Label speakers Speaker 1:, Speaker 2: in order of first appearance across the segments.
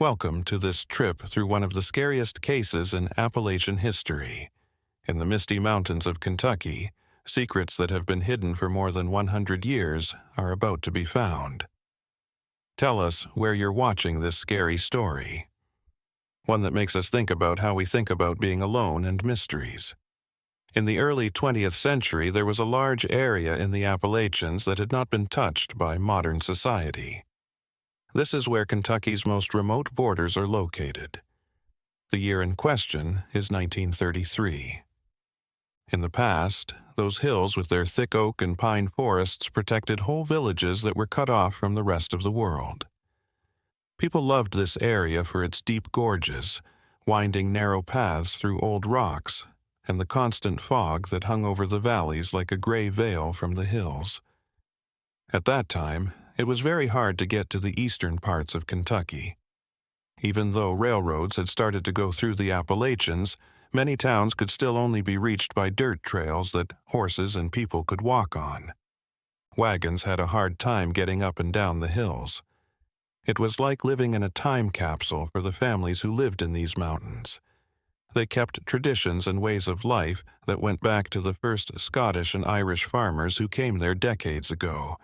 Speaker 1: Welcome to this trip through one of the scariest cases in Appalachian history. In the misty mountains of Kentucky, secrets that have been hidden for more than 100 years are about to be found. Tell us where you're watching this scary story. One that makes us think about how we think about being alone and mysteries. In the early 20th century, there was a large area in the Appalachians that had not been touched by modern society. This is where Kentucky's most remote borders are located. The year in question is 1933. In the past, those hills with their thick oak and pine forests protected whole villages that were cut off from the rest of the world. People loved this area for its deep gorges, winding narrow paths through old rocks, and the constant fog that hung over the valleys like a gray veil from the hills. At that time, it was very hard to get to the eastern parts of Kentucky. Even though railroads had started to go through the Appalachians, many towns could still only be reached by dirt trails that horses and people could walk on. Wagons had a hard time getting up and down the hills. It was like living in a time capsule for the families who lived in these mountains. They kept traditions and ways of life that went back to the first Scottish and Irish farmers who came there decades ago.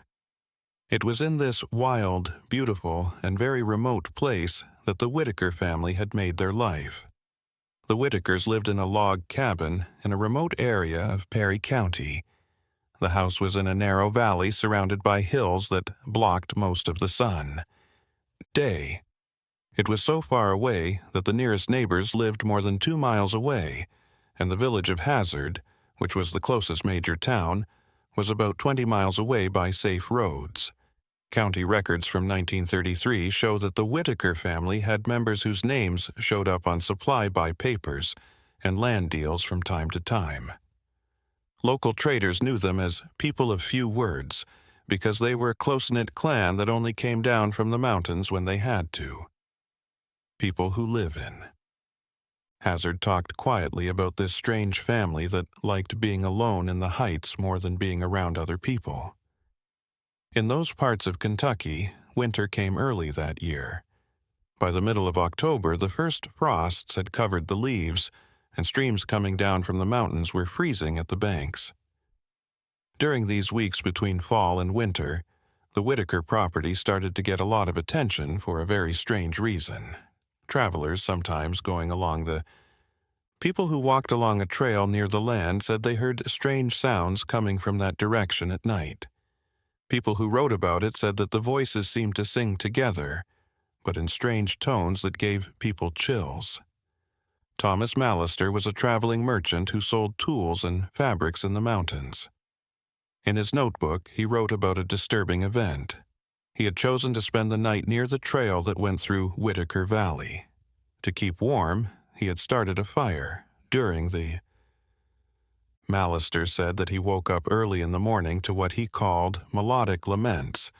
Speaker 1: It was in this wild, beautiful, and very remote place that the Whitaker family had made their life. The Whitakers lived in a log cabin in a remote area of Perry County. The house was in a narrow valley surrounded by hills that blocked most of the sun. Day. It was so far away that the nearest neighbors lived more than 2 miles away, and the village of Hazard, which was the closest major town, was about 20 miles away by safe roads. County records from 1933 show that the Whitaker family had members whose names showed up on supply-buy papers and land deals from time to time. Local traders knew them as people of few words because they were a close-knit clan that only came down from the mountains when they had to. People who live in. Hazard talked quietly about this strange family that liked being alone in the heights more than being around other people. In those parts of Kentucky, winter came early that year. By the middle of October, the first frosts had covered the leaves, and streams coming down from the mountains were freezing at the banks. During these weeks between fall and winter, the Whitaker property started to get a lot of attention for a very strange reason. Travelers sometimes going along the People who walked along a trail near the land said they heard strange sounds coming from that direction at night. People who wrote about it said that the voices seemed to sing together, but in strange tones that gave people chills. Thomas Mallister was a traveling merchant who sold tools and fabrics in the mountains. In his notebook, he wrote about a disturbing event. He had chosen to spend the night near the trail that went through Whitaker Valley. To keep warm, he had started a fire during the Mallister said that he woke up early in the morning to what he called melodic laments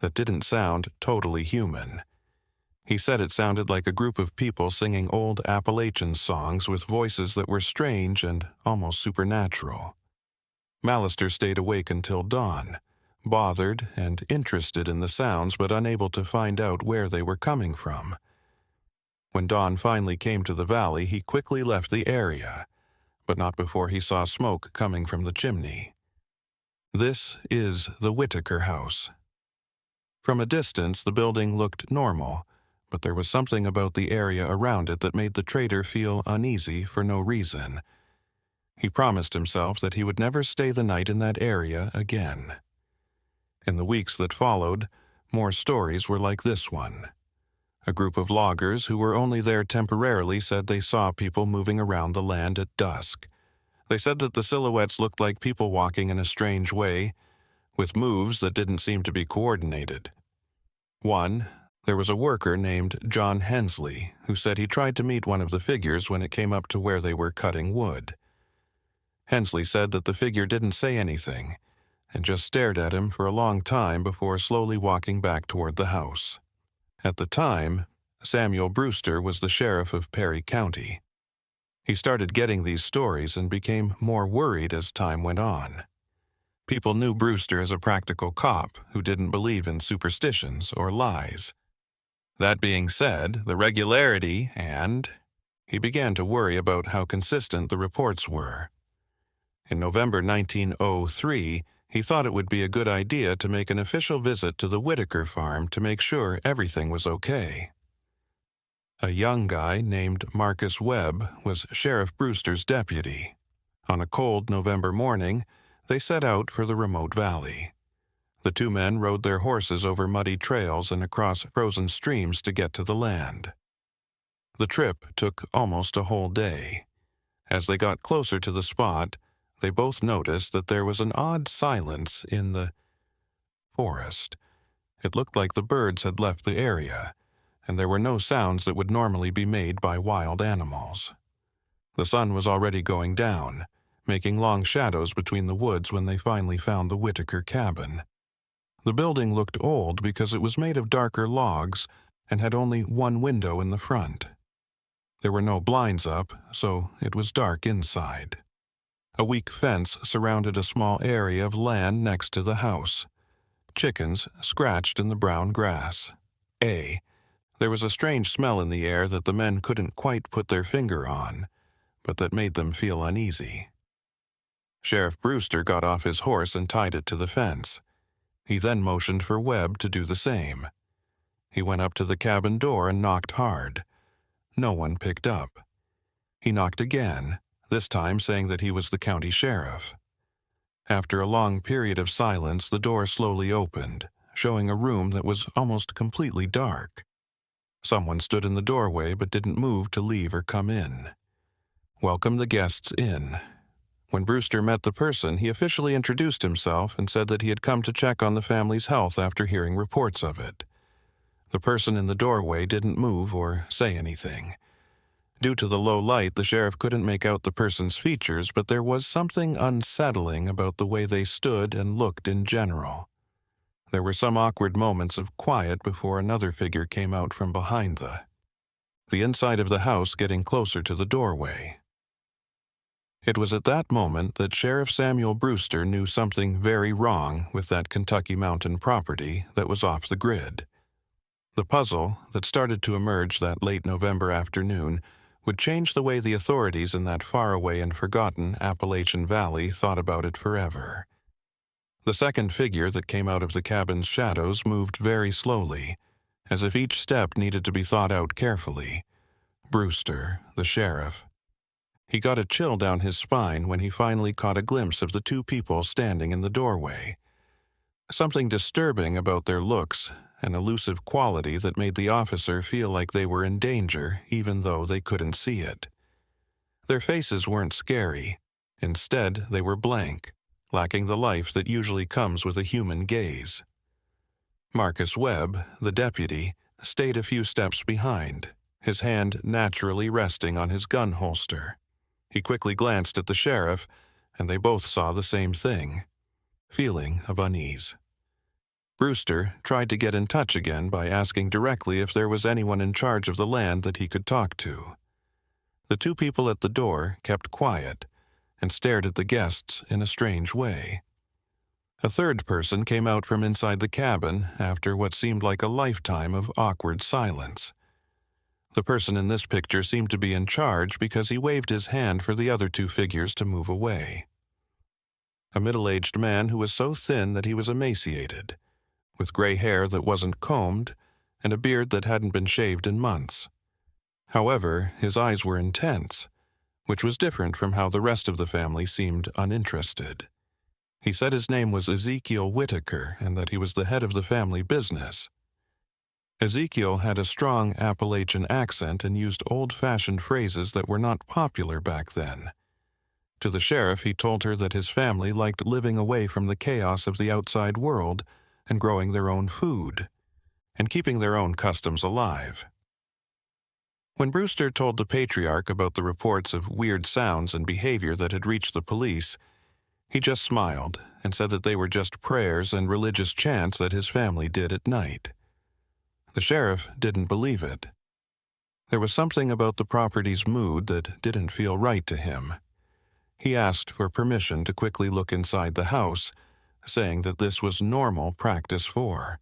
Speaker 1: that didn't sound totally human. He said it sounded like a group of people singing old Appalachian songs with voices that were strange and almost supernatural. Mallister stayed awake until dawn, bothered and interested in the sounds but unable to find out where they were coming from. When dawn finally came to the valley, he quickly left the area, but not before he saw smoke coming from the chimney. This is the Whitaker house. From a distance, the building looked normal, but there was something about the area around it that made the trader feel uneasy for no reason. He promised himself that he would never stay the night in that area again. In the weeks that followed, more stories were like this one. A group of loggers who were only there temporarily said they saw people moving around the land at dusk. They said that the silhouettes looked like people walking in a strange way, with moves that didn't seem to be coordinated. There was a worker named John Hensley who said he tried to meet one of the figures when it came up to where they were cutting wood. Hensley said that the figure didn't say anything and just stared at him for a long time before slowly walking back toward the house. At the time, Samuel Brewster was the sheriff of Perry County. He started getting these stories and became more worried as time went on. People knew Brewster as a practical cop who didn't believe in superstitions or lies. That being said, the regularity and... He began to worry about how consistent the reports were. In November 1903, he thought it would be a good idea to make an official visit to the Whitaker farm to make sure everything was okay. A young guy named Marcus Webb was Sheriff Brewster's deputy. On a cold November morning, they set out for the remote valley. The two men rode their horses over muddy trails and across frozen streams to get to the land. The trip took almost a whole day. As they got closer to the spot, they both noticed that there was an odd silence in the forest. It looked like the birds had left the area, and there were no sounds that would normally be made by wild animals. The sun was already going down, making long shadows between the woods when they finally found the Whitaker cabin. The building looked old because it was made of darker logs and had only one window in the front. There were no blinds up, so it was dark inside. A weak fence surrounded a small area of land next to the house. Chickens scratched in the brown grass. There was a strange smell in the air that the men couldn't quite put their finger on, but that made them feel uneasy. Sheriff Brewster got off his horse and tied it to the fence. He then motioned for Webb to do the same. He went up to the cabin door and knocked hard. No one picked up. He knocked again, this time saying that he was the county sheriff. After a long period of silence, the door slowly opened, showing a room that was almost completely dark. Someone stood in the doorway but didn't move to leave or come in. Welcome the guests in. When Brewster met the person, he officially introduced himself and said that he had come to check on the family's health after hearing reports of it. The person in the doorway didn't move or say anything. Due to the low light, the sheriff couldn't make out the person's features, but there was something unsettling about the way they stood and looked in general. There were some awkward moments of quiet before another figure came out from behind the inside of the house, getting closer to the doorway. It was at that moment that Sheriff Samuel Brewster knew something very wrong with that Kentucky mountain property that was off the grid. The puzzle that started to emerge that late November afternoon would change the way the authorities in that faraway and forgotten Appalachian Valley thought about it forever. The second figure that came out of the cabin's shadows moved very slowly, as if each step needed to be thought out carefully. Brewster, the sheriff. He got a chill down his spine when he finally caught a glimpse of the two people standing in the doorway. Something disturbing about their looks, an elusive quality that made the officer feel like they were in danger even though they couldn't see it. Their faces weren't scary. Instead, they were blank, lacking the life that usually comes with a human gaze. Marcus Webb, the deputy, stayed a few steps behind, his hand naturally resting on his gun holster. He quickly glanced at the sheriff, and they both saw the same thing, feeling of unease. Brewster tried to get in touch again by asking directly if there was anyone in charge of the land that he could talk to. The two people at the door kept quiet and stared at the guests in a strange way. A third person came out from inside the cabin after what seemed like a lifetime of awkward silence. The person in this picture seemed to be in charge because he waved his hand for the other two figures to move away. A middle-aged man who was so thin that he was emaciated, with gray hair that wasn't combed and a beard that hadn't been shaved in months. However, his eyes were intense, which was different from how the rest of the family seemed uninterested. He said his name was Ezekiel Whitaker and that he was the head of the family business. Ezekiel had a strong Appalachian accent and used old-fashioned phrases that were not popular back then. To the sheriff, he told her that his family liked living away from the chaos of the outside world and growing their own food, and keeping their own customs alive. When Brewster told the patriarch about the reports of weird sounds and behavior that had reached the police, he just smiled and said that they were just prayers and religious chants that his family did at night. The sheriff didn't believe it. There was something about the property's mood that didn't feel right to him. He asked for permission to quickly look inside the house, saying that this was normal practice for.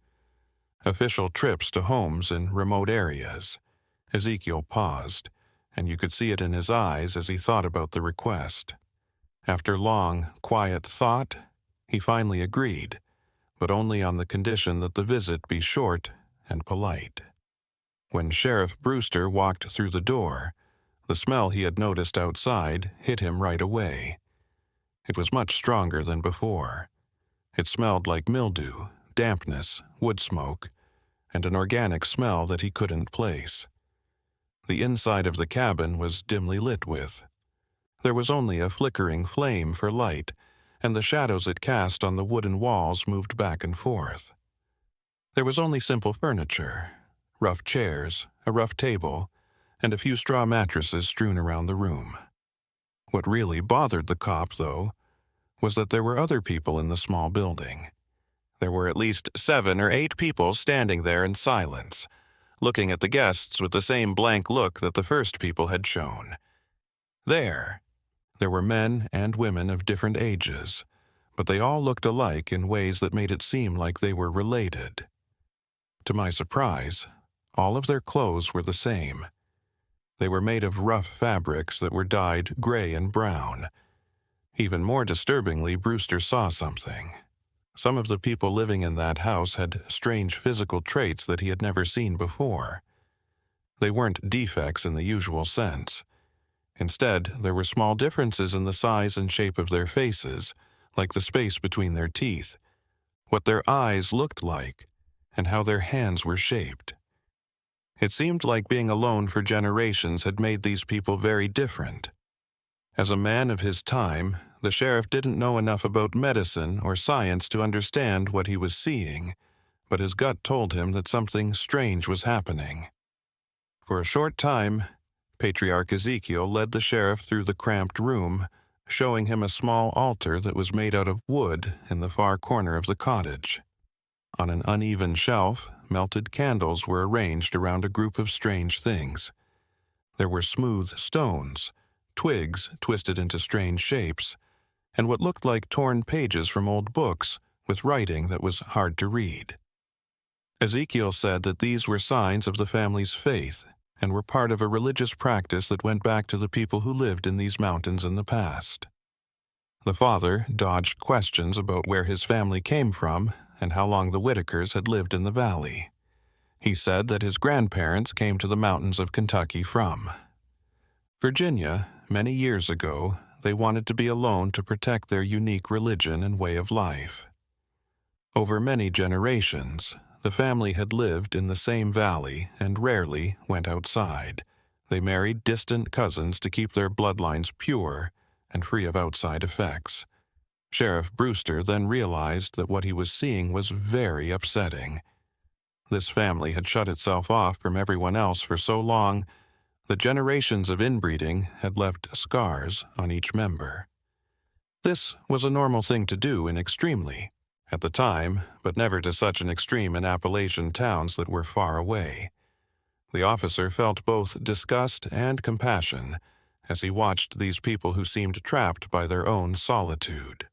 Speaker 1: official trips to homes in remote areas. Ezekiel paused, and you could see it in his eyes as he thought about the request. After long, quiet thought, he finally agreed, but only on the condition that the visit be short and polite. When Sheriff Brewster walked through the door, the smell he had noticed outside hit him right away. It was much stronger than before. It smelled like mildew, dampness, wood smoke, and an organic smell that he couldn't place. The inside of the cabin was dimly lit with. There was only a flickering flame for light, and the shadows it cast on the wooden walls moved back and forth. There was only simple furniture, rough chairs, a rough table, and a few straw mattresses strewn around the room. What really bothered the cop, though, was that there were other people in the small building. There were at least 7 or 8 people standing there in silence, looking at the guests with the same blank look that the first people had shown. There were men and women of different ages, but they all looked alike in ways that made it seem like they were related. To my surprise, all of their clothes were the same. They were made of rough fabrics that were dyed gray and brown. Even more disturbingly, Brewster saw something. Some of the people living in that house had strange physical traits that he had never seen before. They weren't defects in the usual sense. Instead, there were small differences in the size and shape of their faces, like the space between their teeth, what their eyes looked like, and how their hands were shaped. It seemed like being alone for generations had made these people very different. As a man of his time, the sheriff didn't know enough about medicine or science to understand what he was seeing, but his gut told him that something strange was happening. For a short time, Patriarch Ezekiel led the sheriff through the cramped room, showing him a small altar that was made out of wood in the far corner of the cottage. On an uneven shelf, melted candles were arranged around a group of strange things. There were smooth stones, twigs twisted into strange shapes, and what looked like torn pages from old books with writing that was hard to read. Ezekiel said that these were signs of the family's faith and were part of a religious practice that went back to the people who lived in these mountains in the past. The father dodged questions about where his family came from and how long the Whitakers had lived in the valley. He said that his grandparents came to the mountains of Kentucky from Virginia. Many years ago, they wanted to be alone to protect their unique religion and way of life. Over many generations, the family had lived in the same valley and rarely went outside. They married distant cousins to keep their bloodlines pure and free of outside effects. Sheriff Brewster then realized that what he was seeing was very upsetting. This family had shut itself off from everyone else for so long that generations of inbreeding had left scars on each member. This was a normal thing to do in extremely at the time, but never to such an extreme in Appalachian towns that were far away. The officer felt both disgust and compassion as he watched these people who seemed trapped by their own solitude.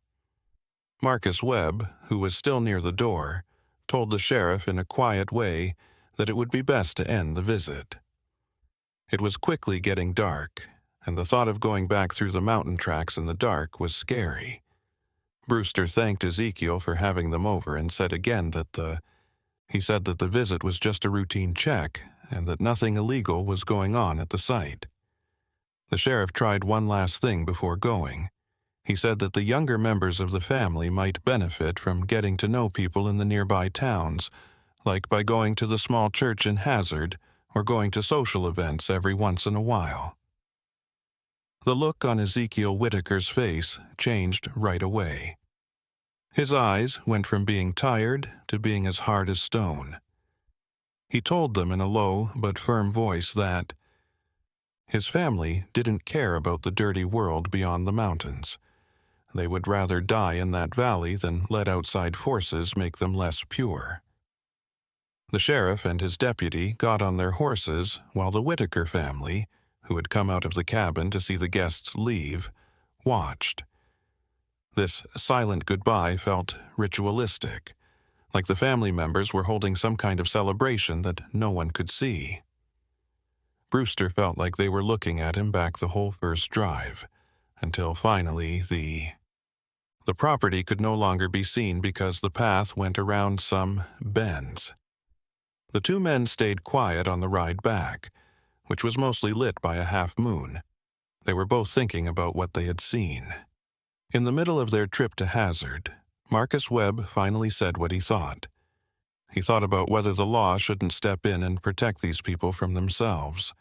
Speaker 1: Marcus Webb, who was still near the door, told the sheriff in a quiet way that it would be best to end the visit. It was quickly getting dark, and the thought of going back through the mountain tracks in the dark was scary. Brewster thanked Ezekiel for having them over and said again that the visit was just a routine check and that nothing illegal was going on at the site. The sheriff tried one last thing before going. He said that the younger members of the family might benefit from getting to know people in the nearby towns, like by going to the small church in Hazard or going to social events every once in a while. The look on Ezekiel Whitaker's face changed right away. His eyes went from being tired to being as hard as stone. He told them in a low but firm voice that his family didn't care about the dirty world beyond the mountains. They would rather die in that valley than let outside forces make them less pure. The sheriff and his deputy got on their horses while the Whitaker family, who had come out of the cabin to see the guests leave, watched. This silent goodbye felt ritualistic, like the family members were holding some kind of celebration that no one could see. Brewster felt like they were looking at him back the whole first drive, until finally the property could no longer be seen because the path went around some bends. The two men stayed quiet on the ride back, which was mostly lit by a half moon. They were both thinking about what they had seen. In the middle of their trip to Hazard, Marcus Webb finally said what he thought. He thought about whether the law shouldn't step in and protect these people from themselves.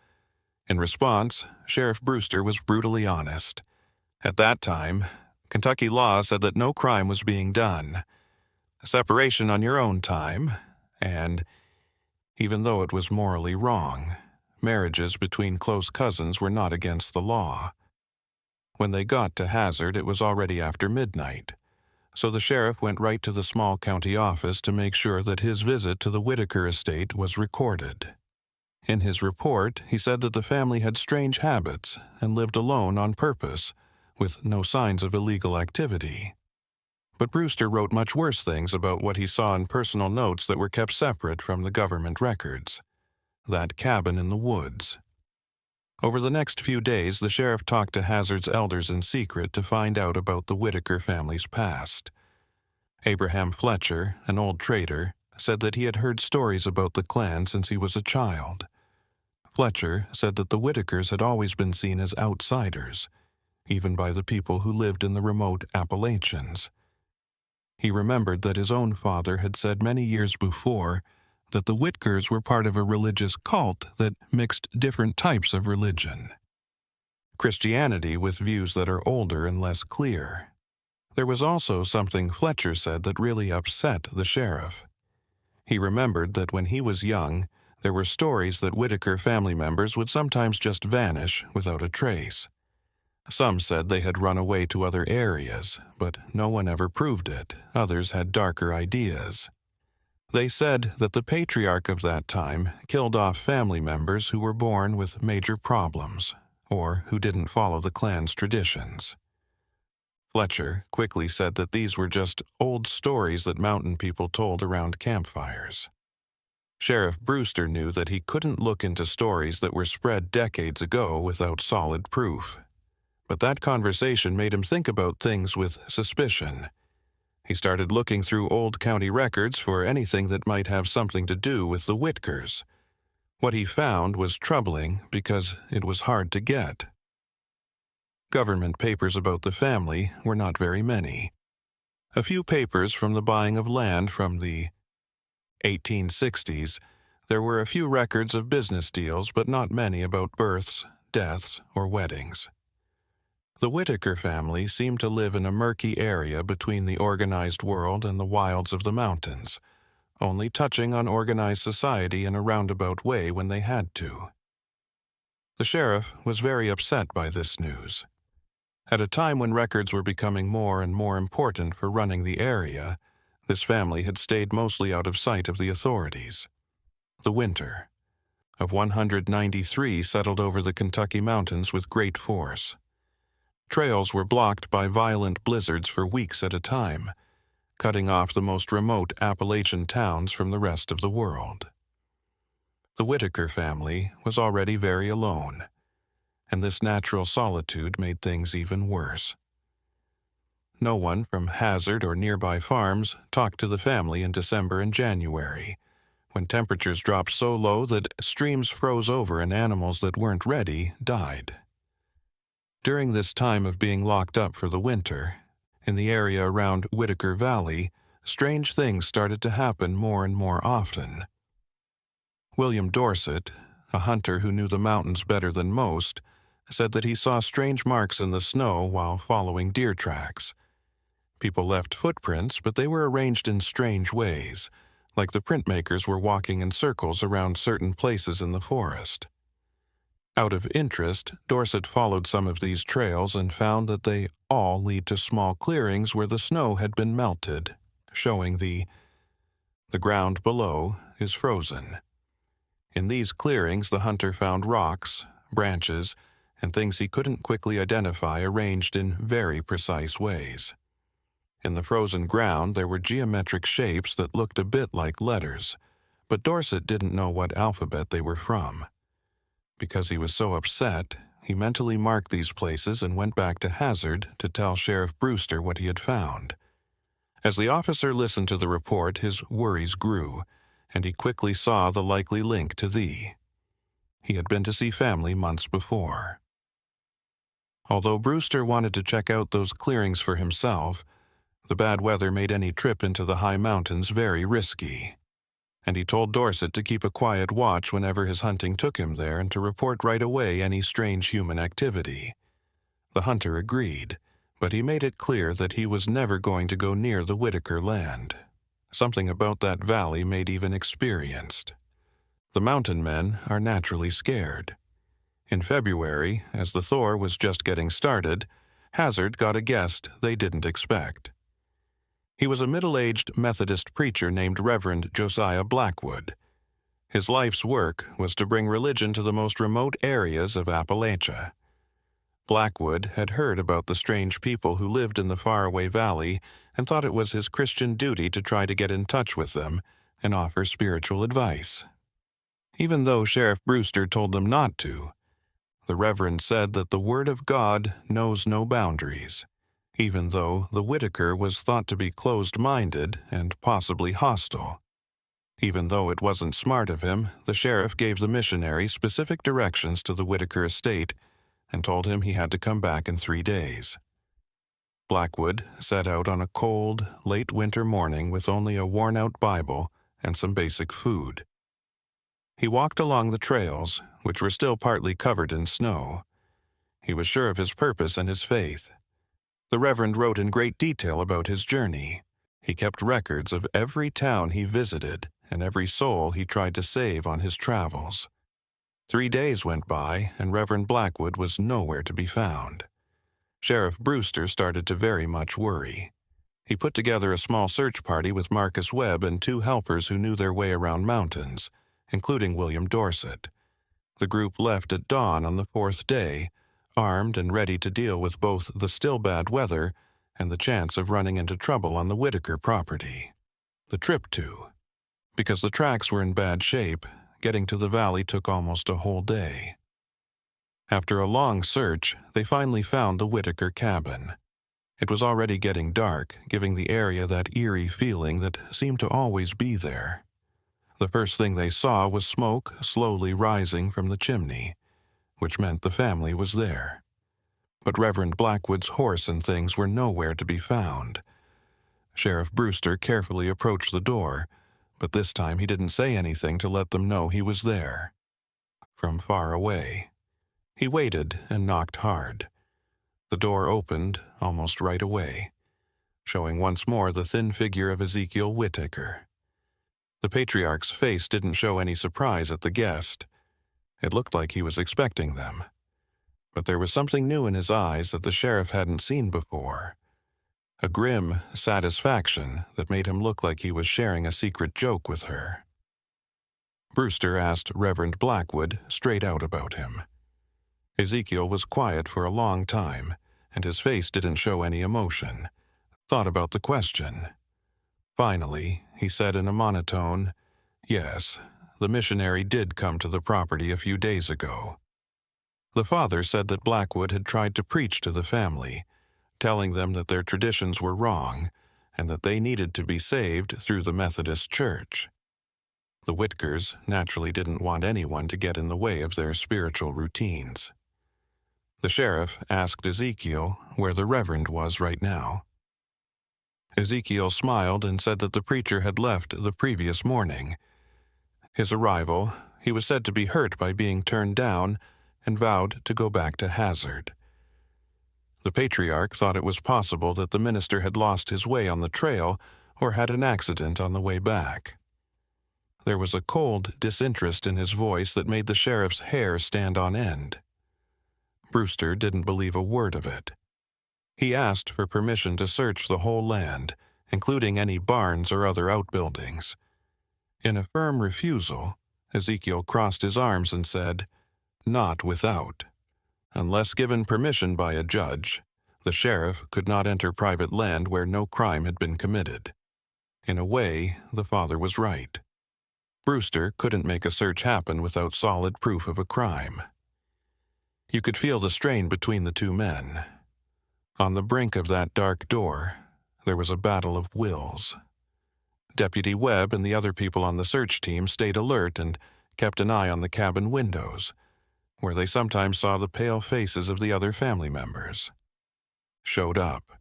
Speaker 1: In response, Sheriff Brewster was brutally honest. At that time, Kentucky law said that no crime was being done. Separation on your own time, and, even though it was morally wrong, marriages between close cousins were not against the law. When they got to Hazard, it was already after midnight, so the sheriff went right to the small county office to make sure that his visit to the Whitaker estate was recorded. In his report, he said that the family had strange habits and lived alone on purpose, with no signs of illegal activity. But Brewster wrote much worse things about what he saw in personal notes that were kept separate from the government records. That cabin in the woods. Over the next few days, the sheriff talked to Hazard's elders in secret to find out about the Whitaker family's past. Abraham Fletcher, an old trader, said that he had heard stories about the clan since he was a child. Fletcher said that the Whitakers had always been seen as outsiders, even by the people who lived in the remote Appalachians. He remembered that his own father had said many years before that the Whitakers were part of a religious cult that mixed different types of religion. Christianity with views that are older and less clear. There was also something Fletcher said that really upset the sheriff. He remembered that when he was young, there were stories that Whitaker family members would sometimes just vanish without a trace. Some said they had run away to other areas, but no one ever proved it. Others had darker ideas. They said that the patriarch of that time killed off family members who were born with major problems, or who didn't follow the clan's traditions. Fletcher quickly said that these were just old stories that mountain people told around campfires. Sheriff Brewster knew that he couldn't look into stories that were spread decades ago without solid proof. But that conversation made him think about things with suspicion. He started looking through old county records for anything that might have something to do with the Whitakers. What he found was troubling because it was hard to get. Government papers about the family were not very many. A few papers from the buying of land from the 1860s. There were a few records of business deals, but not many about births, deaths, or weddings. The Whitaker family seemed to live in a murky area between the organized world and the wilds of the mountains, only touching on organized society in a roundabout way when they had to. The sheriff was very upset by this news. At a time when records were becoming more and more important for running the area, this family had stayed mostly out of sight of the authorities. The winter of 193 settled over the Kentucky mountains with great force. Trails were blocked by violent blizzards for weeks at a time, cutting off the most remote Appalachian towns from the rest of the world. The Whitaker family was already very alone, and this natural solitude made things even worse. No one from Hazard or nearby farms talked to the family in December and January, when temperatures dropped so low that streams froze over and animals that weren't ready died. During this time of being locked up for the winter, in the area around Whitaker Valley, strange things started to happen more and more often. William Dorset, a hunter who knew the mountains better than most, said that he saw strange marks in the snow while following deer tracks. People left footprints, but they were arranged in strange ways, like the printmakers were walking in circles around certain places in the forest. Out of interest, Dorset followed some of these trails and found that they all lead to small clearings where the snow had been melted, showing the ground below is frozen. In these clearings, the hunter found rocks, branches, and things he couldn't quickly identify arranged in very precise ways. In the frozen ground there were geometric shapes that looked a bit like letters, but Dorset didn't know what alphabet they were from. Because he was so upset, he mentally marked these places and went back to Hazard to tell Sheriff Brewster what he had found. As the officer listened to the report, his worries grew, and he quickly saw the likely link to thee. He had been to see family months before. Although Brewster wanted to check out those clearings for himself, the bad weather made any trip into the high mountains very risky, and he told Dorset to keep a quiet watch whenever his hunting took him there and to report right away any strange human activity. The hunter agreed, but he made it clear that he was never going to go near the Whitaker land. Something about that valley made even experienced. The mountain men are naturally scared. In February, as the Thor was just getting started, Hazard got a guest they didn't expect. He was a middle-aged Methodist preacher named Reverend Josiah Blackwood. His life's work was to bring religion to the most remote areas of Appalachia. Blackwood had heard about the strange people who lived in the faraway valley and thought it was his Christian duty to try to get in touch with them and offer spiritual advice. Even though Sheriff Brewster told them not to, the Reverend said that the Word of God knows no boundaries, even though the Whitaker was thought to be closed-minded and possibly hostile. Even though it wasn't smart of him, the sheriff gave the missionary specific directions to the Whitaker estate and told him he had to come back in 3 days. Blackwood set out on a cold, late winter morning with only a worn-out Bible and some basic food. He walked along the trails, which were still partly covered in snow. He was sure of his purpose and his faith. The Reverend wrote in great detail about his journey. He kept records of every town he visited and every soul he tried to save on his travels. 3 days went by, and Reverend Blackwood was nowhere to be found. Sheriff Brewster started to very much worry. He put together a small search party with Marcus Webb and 2 helpers who knew their way around mountains, including William Dorset. The group left at dawn on the 4th day, armed and ready to deal with both the still bad weather and the chance of running into trouble on the Whitaker property. The trip to. Because the tracks were in bad shape, getting to the valley took almost a whole day. After a long search, they finally found the Whitaker cabin. It was already getting dark, giving the area that eerie feeling that seemed to always be there. The first thing they saw was smoke slowly rising from the chimney, which meant the family was there. But Reverend Blackwood's horse and things were nowhere to be found. Sheriff Brewster carefully approached the door, but this time he didn't say anything to let them know he was there. From far away. He waited and knocked hard. The door opened almost right away, showing once more the thin figure of Ezekiel Whitaker. The patriarch's face didn't show any surprise at the guest. It looked like he was expecting them. But there was something new in his eyes that the sheriff hadn't seen before. A grim satisfaction that made him look like he was sharing a secret joke with her. Brewster asked Reverend Blackwood straight out about him. Ezekiel was quiet for a long time, and his face didn't show any emotion. Thought about the question. Finally, he said in a monotone, "Yes, the missionary did come to the property a few days ago." The father said that Blackwood had tried to preach to the family, telling them that their traditions were wrong and that they needed to be saved through the Methodist Church. The Whitakers naturally didn't want anyone to get in the way of their spiritual routines. The sheriff asked Ezekiel where the Reverend was right now. Ezekiel smiled and said that the preacher had left the previous morning. His arrival, he was said to be hurt by being turned down and vowed to go back to Hazard. The patriarch thought it was possible that the minister had lost his way on the trail or had an accident on the way back. There was a cold disinterest in his voice that made the sheriff's hair stand on end. Brewster didn't believe a word of it. He asked for permission to search the whole land, including any barns or other outbuildings. In a firm refusal, Ezekiel crossed his arms and said, "Not without. Unless given permission by a judge, The sheriff could not enter private land where no crime had been committed. In a way, the father was right. Brewster couldn't make a search happen without solid proof of a crime. You could feel the strain between the two men. On the brink of that dark door, there was a battle of wills. Deputy Webb and the other people on the search team stayed alert and kept an eye on the cabin windows, where they sometimes saw the pale faces of the other family members. Showed up.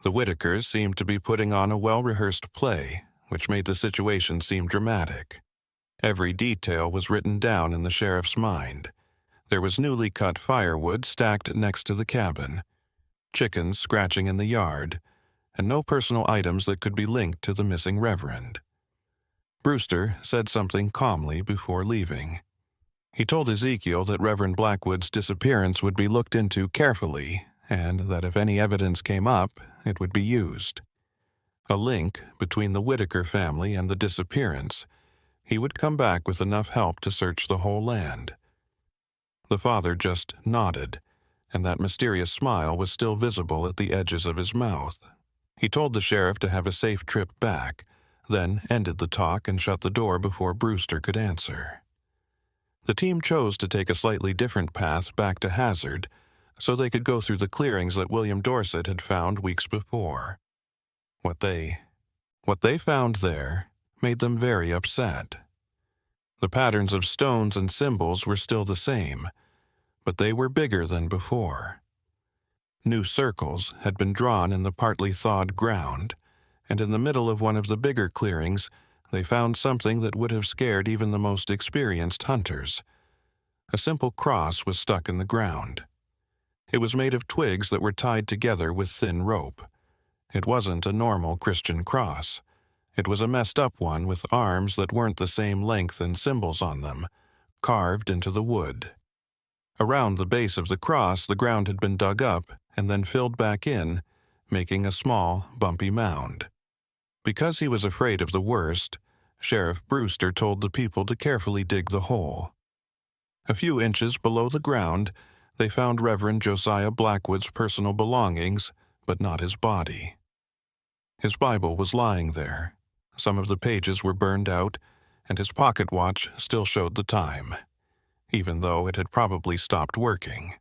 Speaker 1: The Whitakers seemed to be putting on a well-rehearsed play, which made the situation seem dramatic. Every detail was written down in the sheriff's mind. There was newly cut firewood stacked next to the cabin, chickens scratching in the yard, and no personal items that could be linked to the missing reverend. Brewster said something calmly before leaving. He told Ezekiel that Reverend Blackwood's disappearance would be looked into carefully, and that if any evidence came up, it would be used. A link between the Whitaker family and the disappearance, he would come back with enough help to search the whole land. The father just nodded, and that mysterious smile was still visible at the edges of his mouth. He told the sheriff to have a safe trip back, then ended the talk and shut the door before Brewster could answer. The team chose to take a slightly different path back to Hazard, so they could go through the clearings that William Dorset had found weeks before. What they found there made them very upset. The patterns of stones and symbols were still the same, but they were bigger than before. New circles had been drawn in the partly thawed ground, and in the middle of one of the bigger clearings, they found something that would have scared even the most experienced hunters. A simple cross was stuck in the ground. It was made of twigs that were tied together with thin rope. It wasn't a normal Christian cross. It was a messed up one with arms that weren't the same length and symbols on them, carved into the wood. Around the base of the cross, the ground had been dug up and then filled back in, making a small, bumpy mound. Because he was afraid of the worst, Sheriff Brewster told the people to carefully dig the hole. A few inches below the ground, they found Reverend Josiah Blackwood's personal belongings, but not his body. His Bible was lying there. Some of the pages were burned out, and his pocket watch still showed the time, even though it had probably stopped working.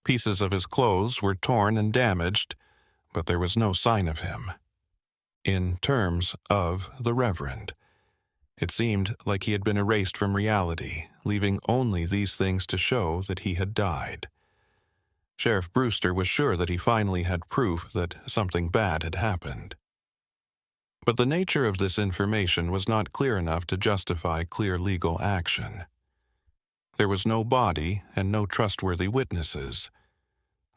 Speaker 1: Pieces of his clothes were torn and damaged, but there was no sign of him. In terms of the Reverend, it seemed like he had been erased from reality, leaving only these things to show that he had died. Sheriff Brewster was sure that he finally had proof that something bad had happened. But the nature of this information was not clear enough to justify clear legal action. There was no body and no trustworthy witnesses.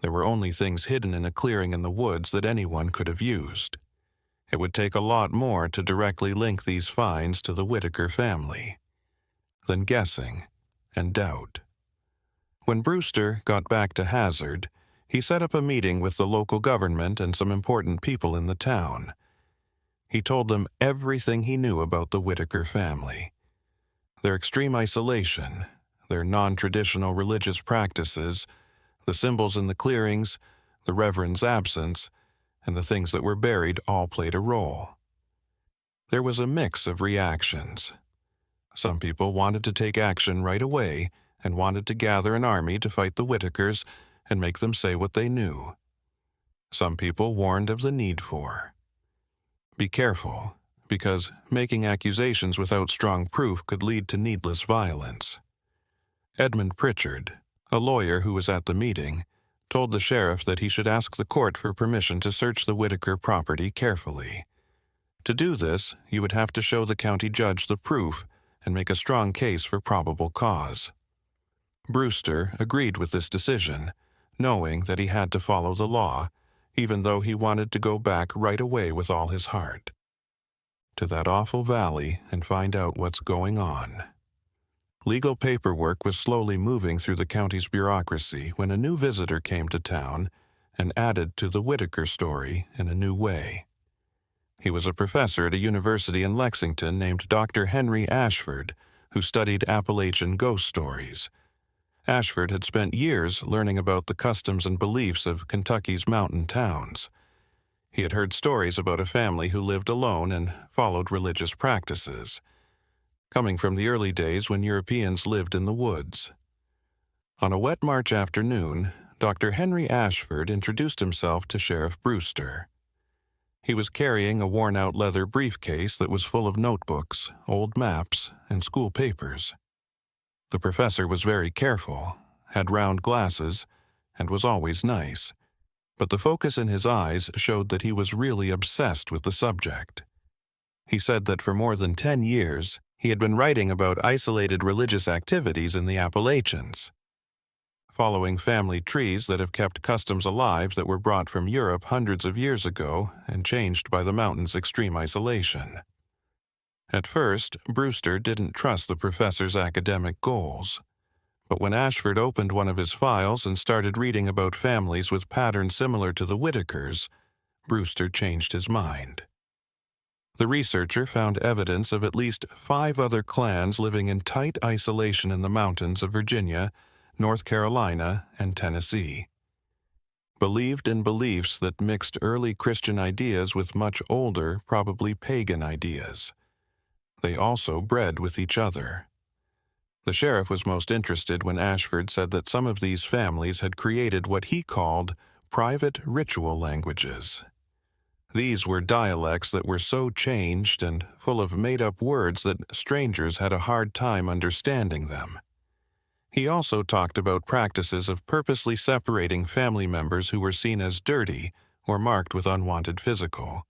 Speaker 1: There were only things hidden in a clearing in the woods that anyone could have used. It would take a lot more to directly link these finds to the Whitaker family than guessing and doubt. When Brewster got back to Hazard, he set up a meeting with the local government and some important people in the town. He told them everything he knew about the Whitaker family. Their extreme isolation, their non-traditional religious practices, the symbols in the clearings, the Reverend's absence, and the things that were buried all played a role. There was a mix of reactions. Some people wanted to take action right away and wanted to gather an army to fight the Whitakers and make them say what they knew. Some people warned of the need for. Be careful, because making accusations without strong proof could lead to needless violence. Edmund Pritchard, a lawyer who was at the meeting, told the sheriff that he should ask the court for permission to search the Whitaker property carefully. To do this, you would have to show the county judge the proof and make a strong case for probable cause. Brewster agreed with this decision, knowing that he had to follow the law, even though he wanted to go back right away with all his heart. To that awful valley and find out what's going on. Legal paperwork was slowly moving through the county's bureaucracy when a new visitor came to town and added to the Whitaker story in a new way. He was a professor at a university in Lexington named Dr. Henry Ashwood, who studied Appalachian ghost stories. Ashford had spent years learning about the customs and beliefs of Kentucky's mountain towns. He had heard stories about a family who lived alone and followed religious practices, coming from the early days when Europeans lived in the woods. On a wet March afternoon, Dr. Henry Ashford introduced himself to Sheriff Brewster. He was carrying a worn-out leather briefcase that was full of notebooks, old maps, and school papers. The professor was very careful, had round glasses, and was always nice, but the focus in his eyes showed that he was really obsessed with the subject. He said that for more than 10 years, he had been writing about isolated religious activities in the Appalachians, following family trees that have kept customs alive that were brought from Europe hundreds of years ago and changed by the mountain's extreme isolation. At first, Brewster didn't trust the professor's academic goals, but when Ashford opened one of his files and started reading about families with patterns similar to the Whitakers, Brewster changed his mind. The researcher found evidence of at least 5 other clans living in tight isolation in the mountains of Virginia, North Carolina, and Tennessee. Believed in beliefs that mixed early Christian ideas with much older, probably pagan ideas. They also bred with each other. The sheriff was most interested when Ashford said that some of these families had created what he called private ritual languages. These were dialects that were so changed and full of made-up words that strangers had a hard time understanding them. He also talked about practices of purposely separating family members who were seen as dirty or marked with unwanted physical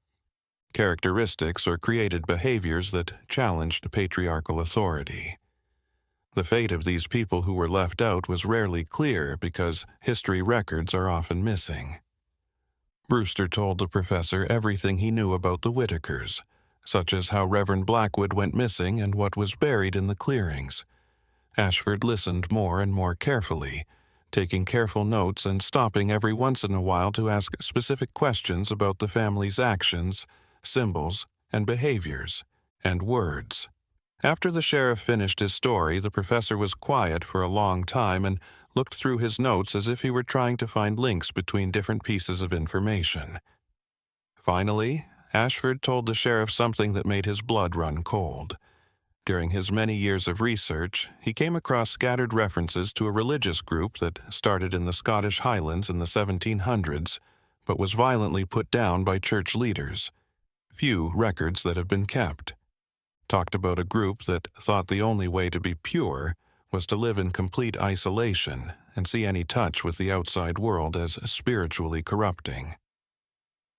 Speaker 1: characteristics or created behaviors that challenged patriarchal authority. The fate of these people who were left out was rarely clear because history records are often missing. Brewster told the professor everything he knew about the Whitakers, such as how Reverend Blackwood went missing and what was buried in the clearings. Ashford listened more and more carefully, taking careful notes and stopping every once in a while to ask specific questions about the family's actions, symbols, and behaviors, and words. After the sheriff finished his story, the professor was quiet for a long time and looked through his notes as if he were trying to find links between different pieces of information. Finally, Ashford told the sheriff something that made his blood run cold. During his many years of research, he came across scattered references to a religious group that started in the Scottish Highlands in the 1700s, but was violently put down by church leaders. Few records that have been kept. Talked about a group that thought the only way to be pure was to live in complete isolation and see any touch with the outside world as spiritually corrupting.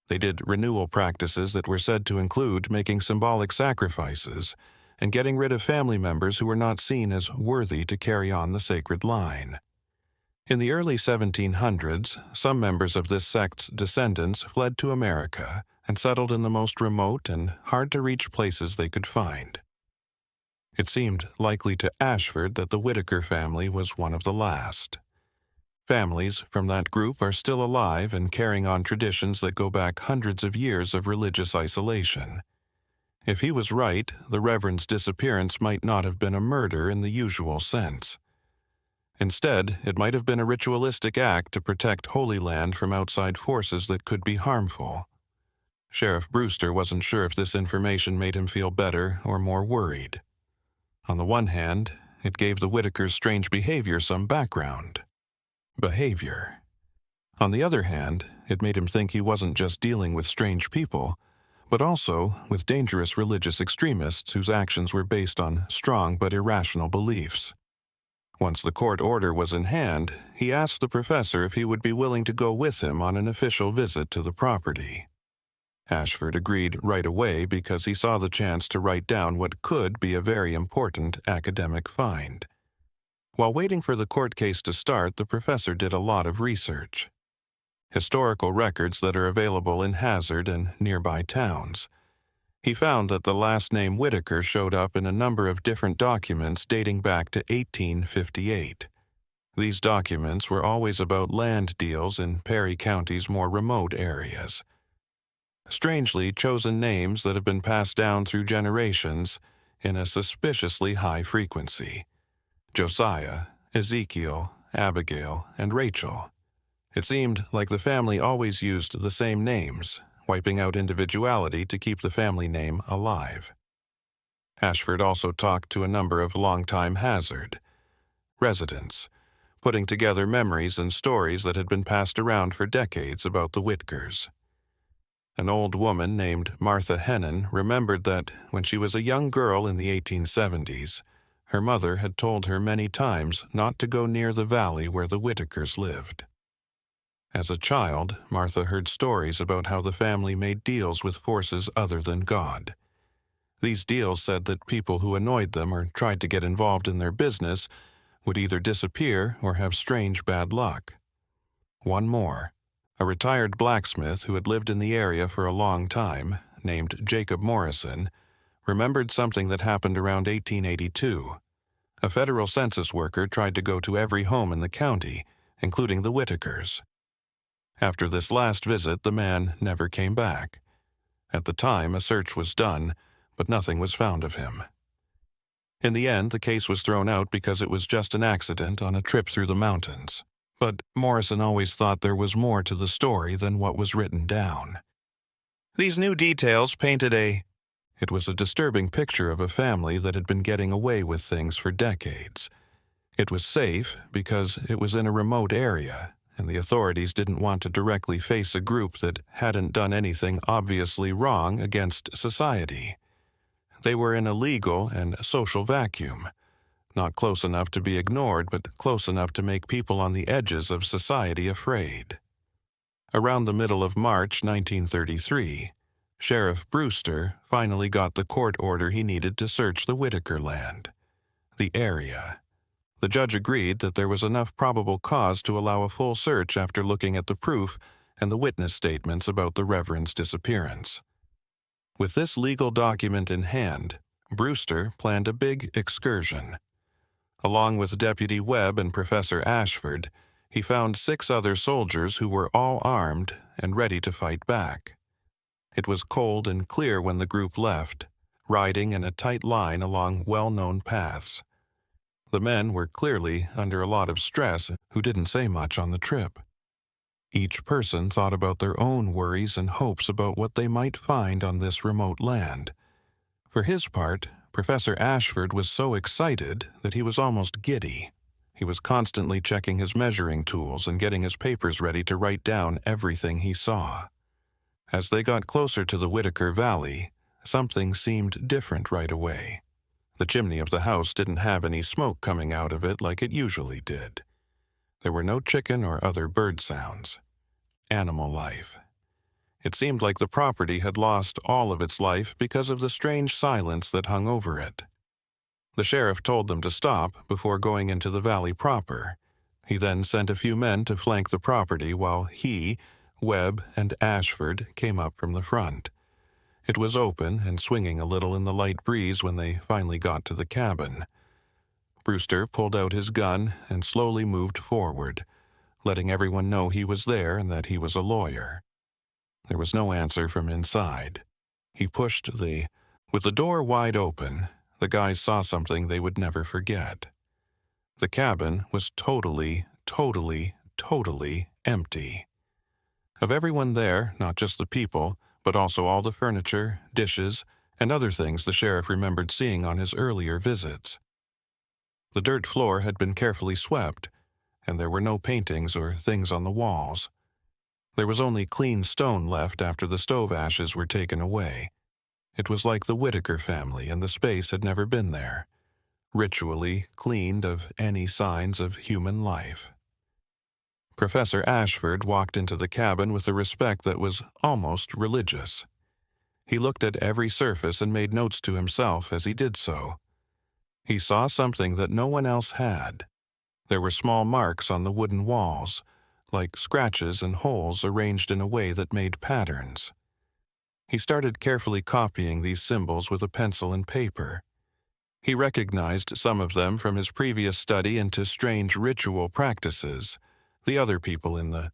Speaker 1: They did renewal practices that were said to include making symbolic sacrifices and getting rid of family members who were not seen as worthy to carry on the sacred line. In the early 1700s, some members of this sect's descendants fled to America and settled in the most remote and hard-to-reach places they could find. It seemed likely to Ashford that the Whitaker family was one of the last. Families from that group are still alive and carrying on traditions that go back hundreds of years of religious isolation. If he was right, the Reverend's disappearance might not have been a murder in the usual sense. Instead, it might have been a ritualistic act to protect Holy Land from outside forces that could be harmful. Sheriff Brewster wasn't sure if this information made him feel better or more worried. On the one hand, it gave the Whitakers' strange behavior some background. Behavior. On the other hand, it made him think he wasn't just dealing with strange people, but also with dangerous religious extremists whose actions were based on strong but irrational beliefs. Once the court order was in hand, he asked the professor if he would be willing to go with him on an official visit to the property. Ashford agreed right away because he saw the chance to write down what could be a very important academic find. While waiting for the court case to start, the professor did a lot of research. Historical records that are available in Hazard and nearby towns. He found that the last name Whitaker showed up in a number of different documents dating back to 1858. These documents were always about land deals in Perry County's more remote areas. Strangely chosen names that have been passed down through generations in a suspiciously high frequency. Josiah Ezekiel, Abigail, and Rachel. It seemed like the family always used the same names, wiping out individuality to keep the family name alive. Ashford also talked to a number of longtime Hazard residents, putting together memories and stories that had been passed around for decades about the Whitakers. An old woman named Martha Hennon remembered that when she was a young girl in the 1870s, her mother had told her many times not to go near the valley where the Whitakers lived. As a child, Martha heard stories about how the family made deals with forces other than God. These deals said that people who annoyed them or tried to get involved in their business would either disappear or have strange bad luck. One more. A retired blacksmith who had lived in the area for a long time, named Jacob Morrison, remembered something that happened around 1882. A federal census worker tried to go to every home in the county, including the Whitakers. After this last visit, the man never came back. At the time, a search was done, but nothing was found of him. In the end, the case was thrown out because it was just an accident on a trip through the mountains. But Morrison always thought there was more to the story than what was written down. These new details painted It was a disturbing picture of a family that had been getting away with things for decades. It was safe because it was in a remote area, and the authorities didn't want to directly face a group that hadn't done anything obviously wrong against society. They were in a legal and social vacuum, not close enough to be ignored, but close enough to make people on the edges of society afraid. Around the middle of March 1933, Sheriff Brewster finally got the court order he needed to search the Whitaker land, the area. The judge agreed that there was enough probable cause to allow a full search after looking at the proof and the witness statements about the Reverend's disappearance. With this legal document in hand, Brewster planned a big excursion. Along with Deputy Webb and Professor Ashford, he found 6 other soldiers who were all armed and ready to fight back. It was cold and clear when the group left, riding in a tight line along well-known paths. The men were clearly under a lot of stress who didn't say much on the trip. Each person thought about their own worries and hopes about what they might find on this remote land. For his part, Professor Ashford was so excited that he was almost giddy. He was constantly checking his measuring tools and getting his papers ready to write down everything he saw. As they got closer to the Whitaker Valley, something seemed different right away. The chimney of the house didn't have any smoke coming out of it like it usually did. There were no chicken or other bird sounds. Animal life. It seemed like the property had lost all of its life because of the strange silence that hung over it. The sheriff told them to stop before going into the valley proper. He then sent a few men to flank the property while he, Webb, and Ashford came up from the front. It was open and swinging a little in the light breeze when they finally got to the cabin. Brewster pulled out his gun and slowly moved forward, letting everyone know he was there and that he was a lawyer. There was no answer from inside. He pushed With the door wide open, the guys saw something they would never forget. The cabin was totally empty. Of everyone there, not just the people, but also all the furniture, dishes, and other things the sheriff remembered seeing on his earlier visits. The dirt floor had been carefully swept, and there were no paintings or things on the walls. There was only clean stone left after the stove ashes were taken away. It was like the Whitaker family, and the space had never been there, ritually cleaned of any signs of human life. Professor Ashford walked into the cabin with a respect that was almost religious. He looked at every surface and made notes to himself as he did so. He saw something that no one else had. There were small marks on the wooden walls, like scratches and holes arranged in a way that made patterns. He started carefully copying these symbols with a pencil and paper. He recognized some of them from his previous study into strange ritual practices. The other people in the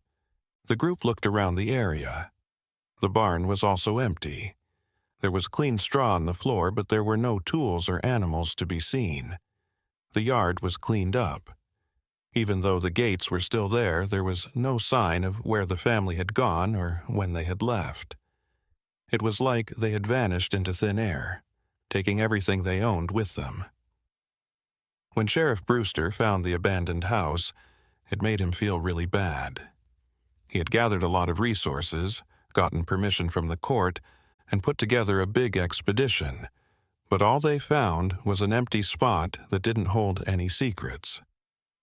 Speaker 1: group looked around the area. The barn was also empty. There was clean straw on the floor, but there were no tools or animals to be seen. The yard was cleaned up. Even though the gates were still there was no sign of where the family had gone or when they had left. It was like they had vanished into thin air, taking everything they owned with them. When Sheriff Brewster found the abandoned house, it made him feel really bad. He had gathered a lot of resources, gotten permission from the court, and put together a big expedition, but all they found was an empty spot that didn't hold any secrets.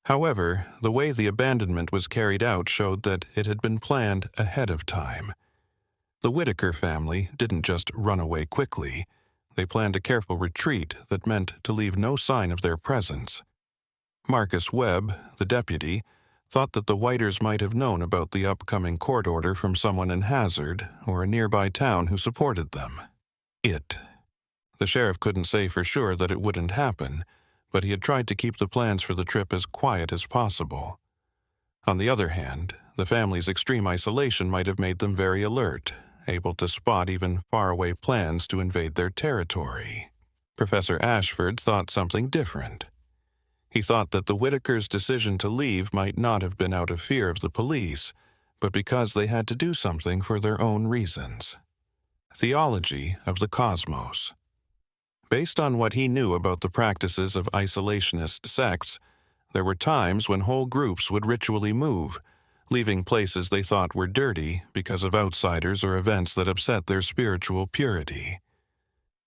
Speaker 1: However, the way the abandonment was carried out showed that it had been planned ahead of time. The Whitaker family didn't just run away quickly. They planned a careful retreat that meant to leave no sign of their presence. Marcus Webb, the deputy, thought that the Whiters might have known about the upcoming court order from someone in Hazard or a nearby town who supported them. The sheriff couldn't say for sure that it wouldn't happen, but he had tried to keep the plans for the trip as quiet as possible. On the other hand, the family's extreme isolation might have made them very alert, able to spot even faraway plans to invade their territory. Professor Ashford thought something different. He thought that the Whitakers' decision to leave might not have been out of fear of the police, but because they had to do something for their own reasons. Theology of the cosmos. Based on what he knew about the practices of isolationist sects, there were times when whole groups would ritually move, leaving places they thought were dirty because of outsiders or events that upset their spiritual purity.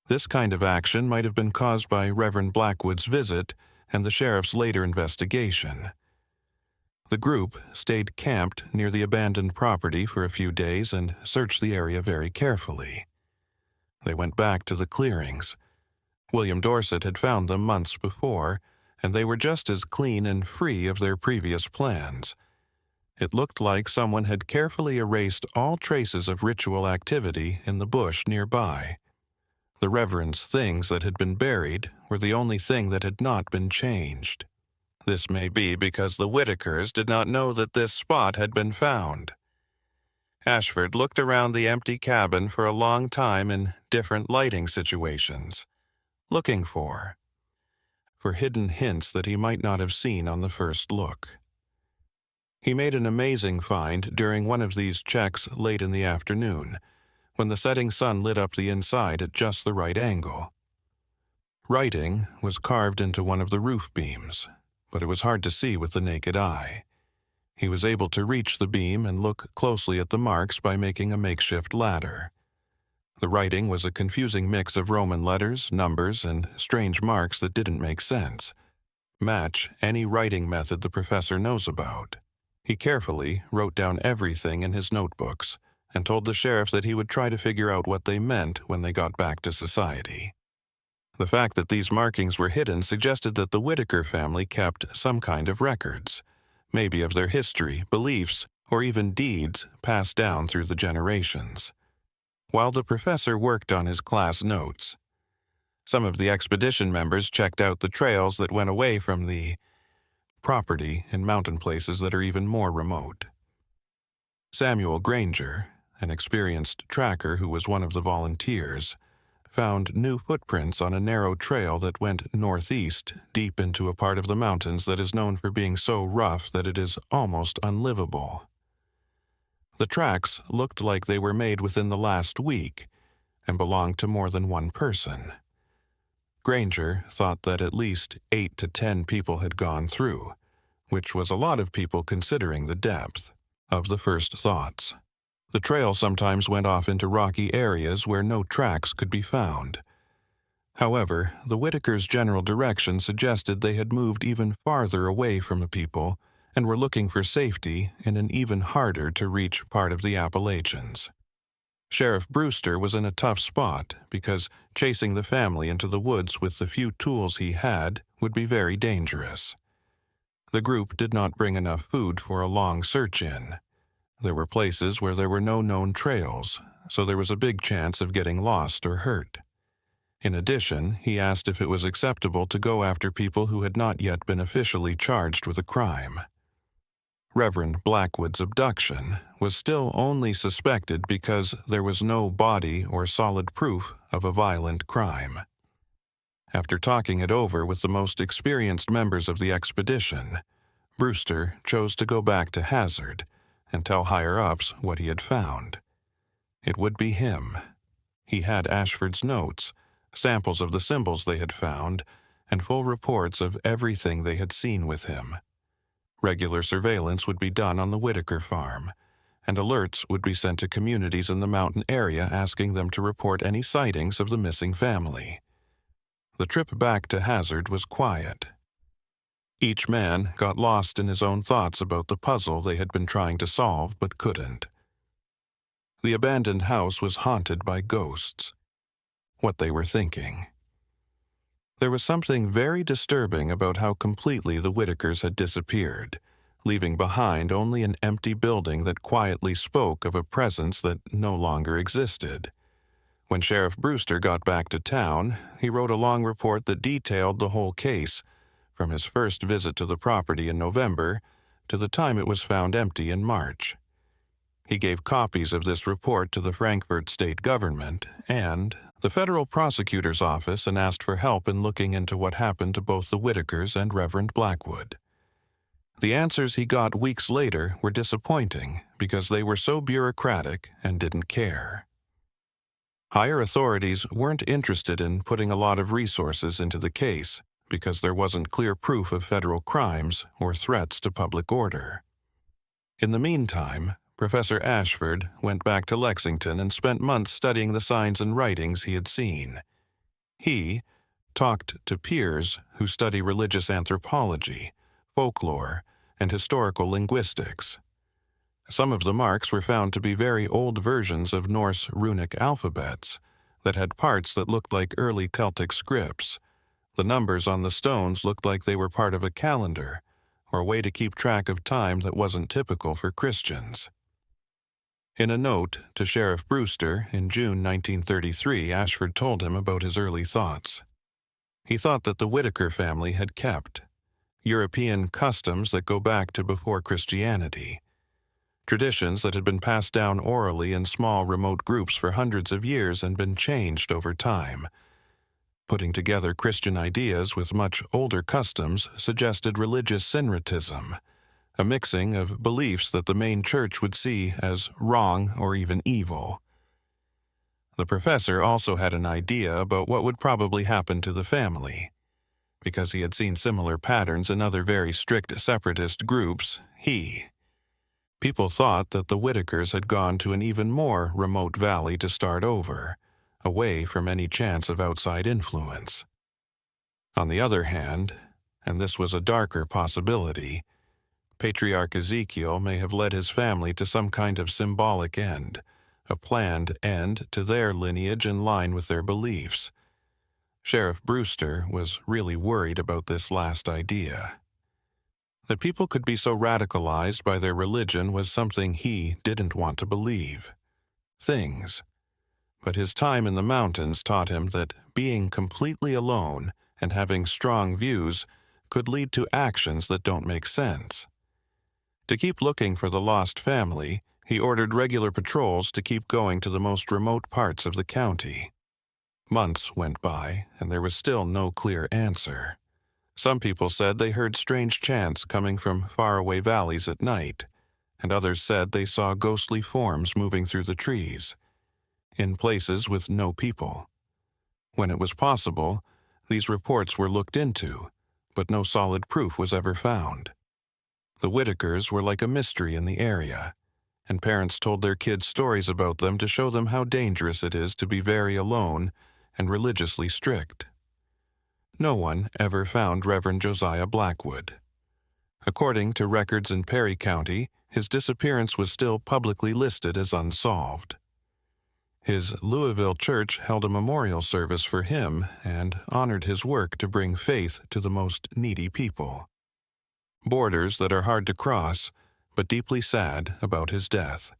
Speaker 1: This kind of action might have been caused by Reverend Blackwood's visit and the sheriff's later investigation. The group stayed camped near the abandoned property for a few days and searched the area very carefully. They went back to the clearings. William Dorset had found them months before, and they were just as clean and free of their previous plans. It looked like someone had carefully erased all traces of ritual activity in the bush nearby. The Reverend's things that had been buried were the only thing that had not been changed. This may be because the Whitakers did not know that this spot had been found. Ashford looked around the empty cabin for a long time in different lighting situations, looking for hidden hints that he might not have seen on the first look. He made an amazing find during one of these checks late in the afternoon, when the setting sun lit up the inside at just the right angle. Writing was carved into one of the roof beams, but it was hard to see with the naked eye. He was able to reach the beam and look closely at the marks by making a makeshift ladder. The writing was a confusing mix of Roman letters, numbers, and strange marks that didn't make sense. Match any writing method the professor knows about. He carefully wrote down everything in his notebooks and told the sheriff that he would try to figure out what they meant when they got back to society. The fact that these markings were hidden suggested that the Whitaker family kept some kind of records, maybe of their history, beliefs, or even deeds passed down through the generations. While the professor worked on his class notes, some of the expedition members checked out the trails that went away from the property in mountain places that are even more remote. Samuel Granger, an experienced tracker who was one of the volunteers, found new footprints on a narrow trail that went northeast deep into a part of the mountains that is known for being so rough that it is almost unlivable. The tracks looked like they were made within the last week and belonged to more than one person. Granger thought that at least 8 to 10 people had gone through, which was a lot of people considering the depth of the first thoughts. The trail sometimes went off into rocky areas where no tracks could be found. However, the Whitakers' general direction suggested they had moved even farther away from the people and were looking for safety in an even harder-to-reach part of the Appalachians. Sheriff Brewster was in a tough spot because chasing the family into the woods with the few tools he had would be very dangerous. The group did not bring enough food for a long search in. There were places where there were no known trails, so there was a big chance of getting lost or hurt. In addition, he asked if it was acceptable to go after people who had not yet been officially charged with a crime. Reverend Blackwood's abduction was still only suspected because there was no body or solid proof of a violent crime. After talking it over with the most experienced members of the expedition, Brewster chose to go back to Hazard and tell higher-ups what he had found. It would be him. He had Ashford's notes, samples of the symbols they had found, and full reports of everything they had seen with him. Regular surveillance would be done on the Whitaker farm, and alerts would be sent to communities in the mountain area asking them to report any sightings of the missing family. The trip back to Hazard was quiet. Each man got lost in his own thoughts about the puzzle they had been trying to solve but couldn't. The abandoned house was haunted by ghosts. What they were thinking. There was something very disturbing about how completely the Whitakers had disappeared, leaving behind only an empty building that quietly spoke of a presence that no longer existed. When Sheriff Brewster got back to town, he wrote a long report that detailed the whole case, from his first visit to the property in November to the time it was found empty in March. He gave copies of this report to the Frankfort state government and the federal prosecutor's office and asked for help in looking into what happened to both the Whitakers and Reverend Blackwood. The answers he got weeks later were disappointing because they were so bureaucratic and didn't care. Higher authorities weren't interested in putting a lot of resources into the case because there wasn't clear proof of federal crimes or threats to public order. In the meantime, Professor Ashford went back to Lexington and spent months studying the signs and writings he had seen. He talked to peers who study religious anthropology, folklore, and historical linguistics. Some of the marks were found to be very old versions of Norse runic alphabets that had parts that looked like early Celtic scripts. The numbers on the stones looked like they were part of a calendar, or a way to keep track of time that wasn't typical for Christians. In a note to Sheriff Brewster in June 1933, Ashford told him about his early thoughts. He thought that the Whitaker family had kept European customs that go back to before Christianity, traditions that had been passed down orally in small remote groups for hundreds of years and been changed over time. Putting together Christian ideas with much older customs suggested religious syncretism, a mixing of beliefs that the main church would see as wrong or even evil. The professor also had an idea about what would probably happen to the family. Because he had seen similar patterns in other very strict separatist groups, people thought that the Whitakers had gone to an even more remote valley to start over, away from any chance of outside influence. On the other hand, and this was a darker possibility, Patriarch Ezekiel may have led his family to some kind of symbolic end, a planned end to their lineage in line with their beliefs. Sheriff Brewster was really worried about this last idea. That people could be so radicalized by their religion was something he didn't want to believe. But his time in the mountains taught him that being completely alone and having strong views could lead to actions that don't make sense. To keep looking for the lost family, he ordered regular patrols to keep going to the most remote parts of the county. Months went by, and there was still no clear answer. Some people said they heard strange chants coming from faraway valleys at night, and others said they saw ghostly forms moving through the trees, in places with no people. When it was possible, these reports were looked into, but no solid proof was ever found. The Whitakers were like a mystery in the area, and parents told their kids stories about them to show them how dangerous it is to be very alone and religiously strict. No one ever found Reverend Josiah Blackwood. According to records in Perry County, his disappearance was still publicly listed as unsolved. His Louisville church held a memorial service for him and honored his work to bring faith to the most needy people. Borders that are hard to cross, but deeply sad about his death.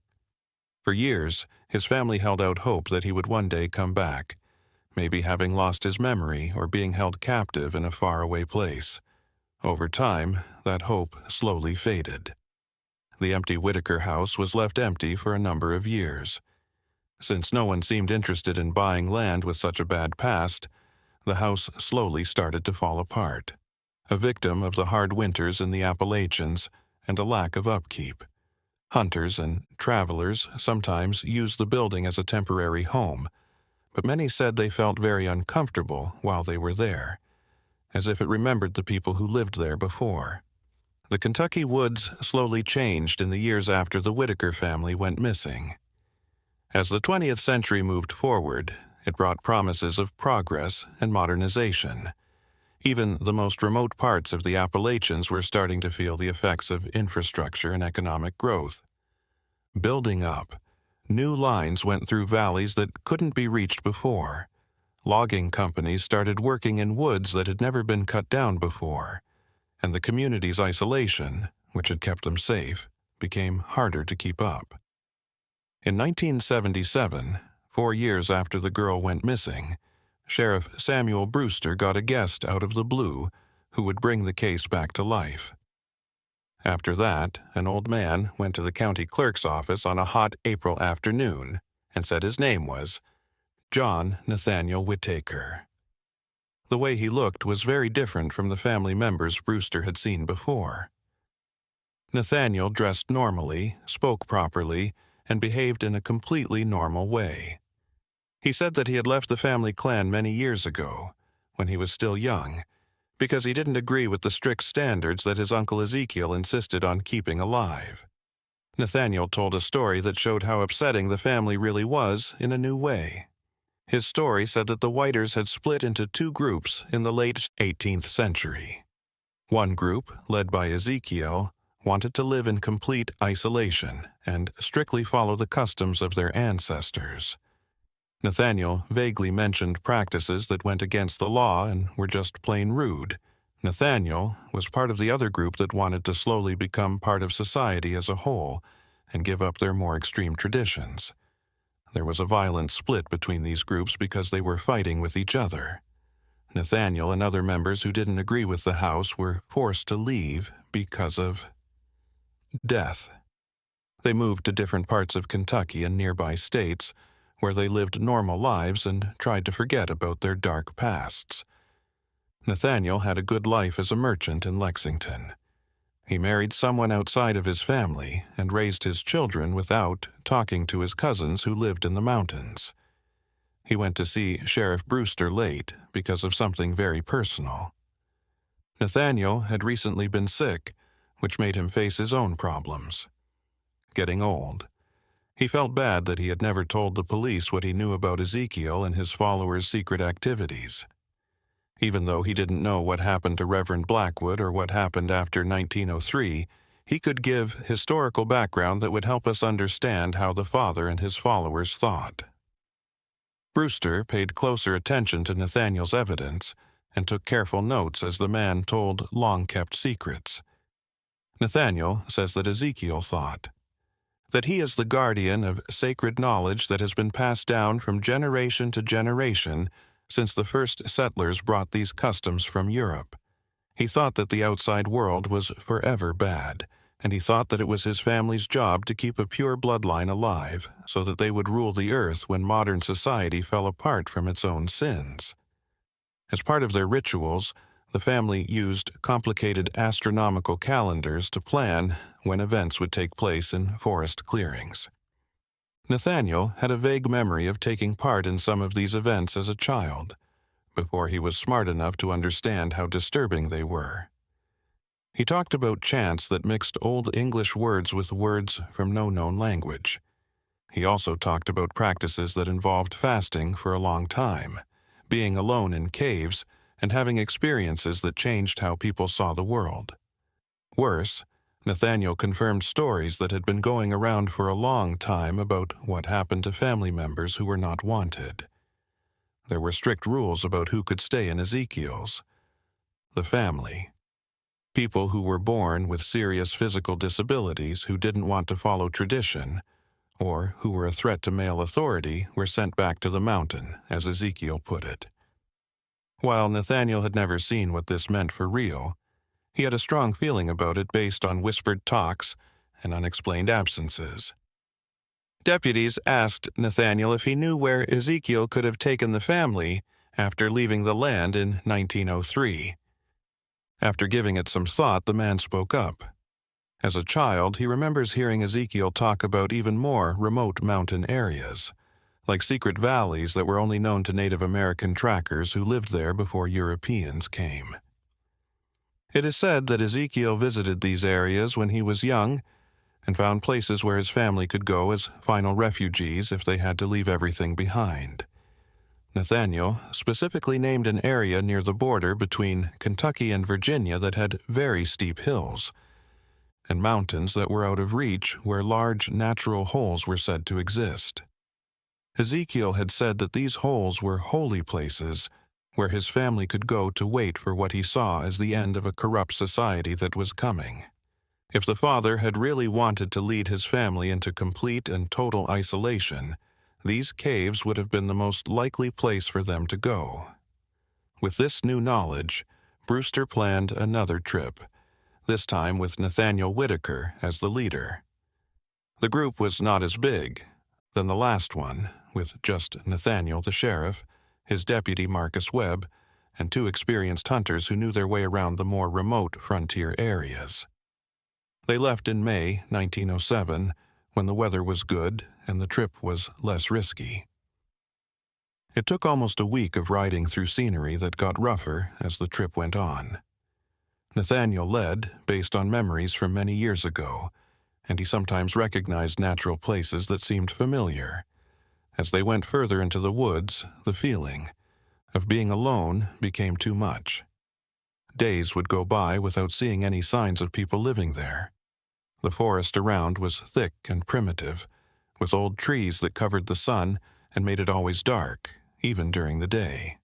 Speaker 1: For years, his family held out hope that he would one day come back, maybe having lost his memory or being held captive in a faraway place. Over time, that hope slowly faded. The empty Whitaker house was left empty for a number of years. Since no one seemed interested in buying land with such a bad past, the house slowly started to fall apart. a victim of the hard winters in the Appalachians and a lack of upkeep. Hunters and travelers sometimes used the building as a temporary home, but many said they felt very uncomfortable while they were there, as if it remembered the people who lived there before. The Kentucky woods slowly changed in the years after the Whitaker family went missing. As the 20th century moved forward, it brought promises of progress and modernization. Even the most remote parts of the Appalachians were starting to feel the effects of infrastructure and economic growth. Building up, new lines went through valleys that couldn't be reached before. Logging companies started working in woods that had never been cut down before, and the community's isolation, which had kept them safe, became harder to keep up. In 1977, 4 years after the girl went missing, Sheriff Samuel Brewster got a guest out of the blue who would bring the case back to life. After that, an old man went to the county clerk's office on a hot April afternoon and said his name was John Nathaniel Whitaker. The way he looked was very different from the family members Brewster had seen before. Nathaniel dressed normally, spoke properly, and behaved in a completely normal way. He said that he had left the family clan many years ago, when he was still young, because he didn't agree with the strict standards that his uncle Ezekiel insisted on keeping alive. Nathaniel told a story that showed how upsetting the family really was in a new way. His story said that the Whiters had split into 2 groups in the late 18th century. One group, led by Ezekiel, wanted to live in complete isolation and strictly follow the customs of their ancestors. Nathaniel vaguely mentioned practices that went against the law and were just plain rude. Nathaniel was part of the other group that wanted to slowly become part of society as a whole and give up their more extreme traditions. There was a violent split between these groups because they were fighting with each other. Nathaniel and other members who didn't agree with the house were forced to leave because of death. They moved to different parts of Kentucky and nearby states, where they lived normal lives and tried to forget about their dark pasts. Nathaniel had a good life as a merchant in Lexington. He married someone outside of his family and raised his children without talking to his cousins who lived in the mountains. He went to see Sheriff Brewster late because of something very personal. Nathaniel had recently been sick, which made him face his own problems. Getting old. He felt bad that he had never told the police what he knew about Ezekiel and his followers' secret activities. Even though he didn't know what happened to Reverend Blackwood or what happened after 1903, he could give historical background that would help us understand how the father and his followers thought. Brewster paid closer attention to Nathaniel's evidence and took careful notes as the man told long-kept secrets. Nathaniel says that Ezekiel thought that he is the guardian of sacred knowledge that has been passed down from generation to generation since the first settlers brought these customs from Europe. He thought that the outside world was forever bad, and he thought that it was his family's job to keep a pure bloodline alive so that they would rule the earth when modern society fell apart from its own sins. As part of their rituals, the family used complicated astronomical calendars to plan when events would take place in forest clearings. Nathaniel had a vague memory of taking part in some of these events as a child, before he was smart enough to understand how disturbing they were. He talked about chants that mixed Old English words with words from no known language. He also talked about practices that involved fasting for a long time, being alone in caves, and having experiences that changed how people saw the world. Worse, Nathaniel confirmed stories that had been going around for a long time about what happened to family members who were not wanted. There were strict rules about who could stay in Ezekiel's. The family. People who were born with serious physical disabilities who didn't want to follow tradition, or who were a threat to male authority, were sent back to the mountain, as Ezekiel put it. While Nathaniel had never seen what this meant for real, he had a strong feeling about it based on whispered talks and unexplained absences. Deputies asked Nathaniel if he knew where Ezekiel could have taken the family after leaving the land in 1903. After giving it some thought, the man spoke up. As a child, he remembers hearing Ezekiel talk about even more remote mountain areas, like secret valleys that were only known to Native American trackers who lived there before Europeans came. It is said that Ezekiel visited these areas when he was young and found places where his family could go as final refugees if they had to leave everything behind. Nathaniel specifically named an area near the border between Kentucky and Virginia that had very steep hills, and mountains that were out of reach where large natural holes were said to exist. Ezekiel had said that these holes were holy places where his family could go to wait for what he saw as the end of a corrupt society that was coming. If the father had really wanted to lead his family into complete and total isolation, these caves would have been the most likely place for them to go. With this new knowledge, Brewster planned another trip, this time with Nathaniel Whitaker as the leader. The group was not as big than the last one, with just Nathaniel the sheriff, his deputy Marcus Webb, and 2 experienced hunters who knew their way around the more remote frontier areas. They left in May 1907, when the weather was good and the trip was less risky. It took almost a week of riding through scenery that got rougher as the trip went on. Nathaniel led, based on memories from many years ago, and he sometimes recognized natural places that seemed familiar. As they went further into the woods, the feeling of being alone became too much. Days would go by without seeing any signs of people living there. The forest around was thick and primitive, with old trees that covered the sun and made it always dark, even during the day.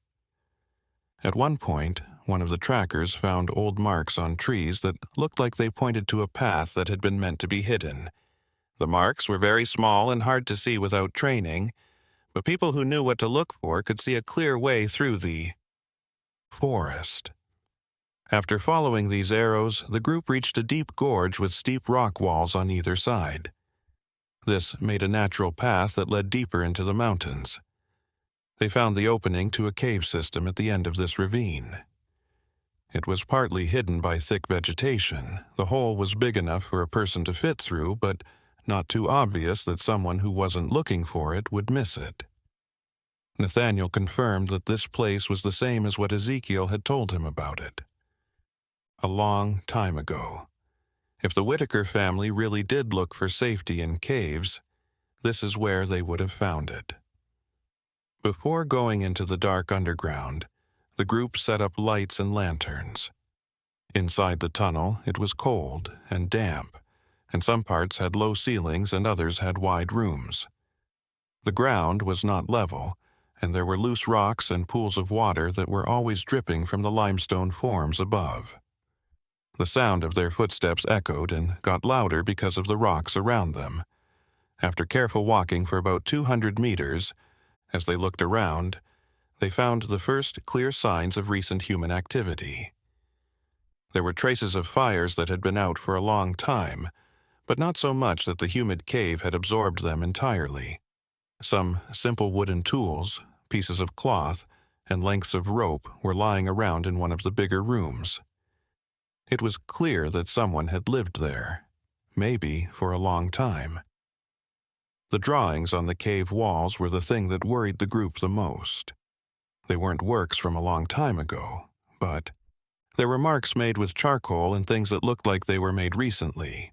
Speaker 1: At one point, one of the trackers found old marks on trees that looked like they pointed to a path that had been meant to be hidden. The marks were very small and hard to see without training, but people who knew what to look for could see a clear way through the forest. After following these arrows, the group reached a deep gorge with steep rock walls on either side. This made a natural path that led deeper into the mountains. They found the opening to a cave system at the end of this ravine. It was partly hidden by thick vegetation. The hole was big enough for a person to fit through, but not too obvious that someone who wasn't looking for it would miss it. Nathaniel confirmed that this place was the same as what Ezekiel had told him about it. A long time ago. If the Whitaker family really did look for safety in caves, this is where they would have found it. Before going into the dark underground, the group set up lights and lanterns. Inside the tunnel, it was cold and damp, and some parts had low ceilings and others had wide rooms. The ground was not level, and there were loose rocks and pools of water that were always dripping from the limestone forms above. The sound of their footsteps echoed and got louder because of the rocks around them. After careful walking for about 200 meters, as they looked around, they found the first clear signs of recent human activity. There were traces of fires that had been out for a long time, but not so much that the humid cave had absorbed them entirely. Some simple wooden tools, pieces of cloth, and lengths of rope were lying around in one of the bigger rooms. It was clear that someone had lived there, maybe for a long time. The drawings on the cave walls were the thing that worried the group the most. They weren't works from a long time ago, but there were marks made with charcoal and things that looked like they were made recently.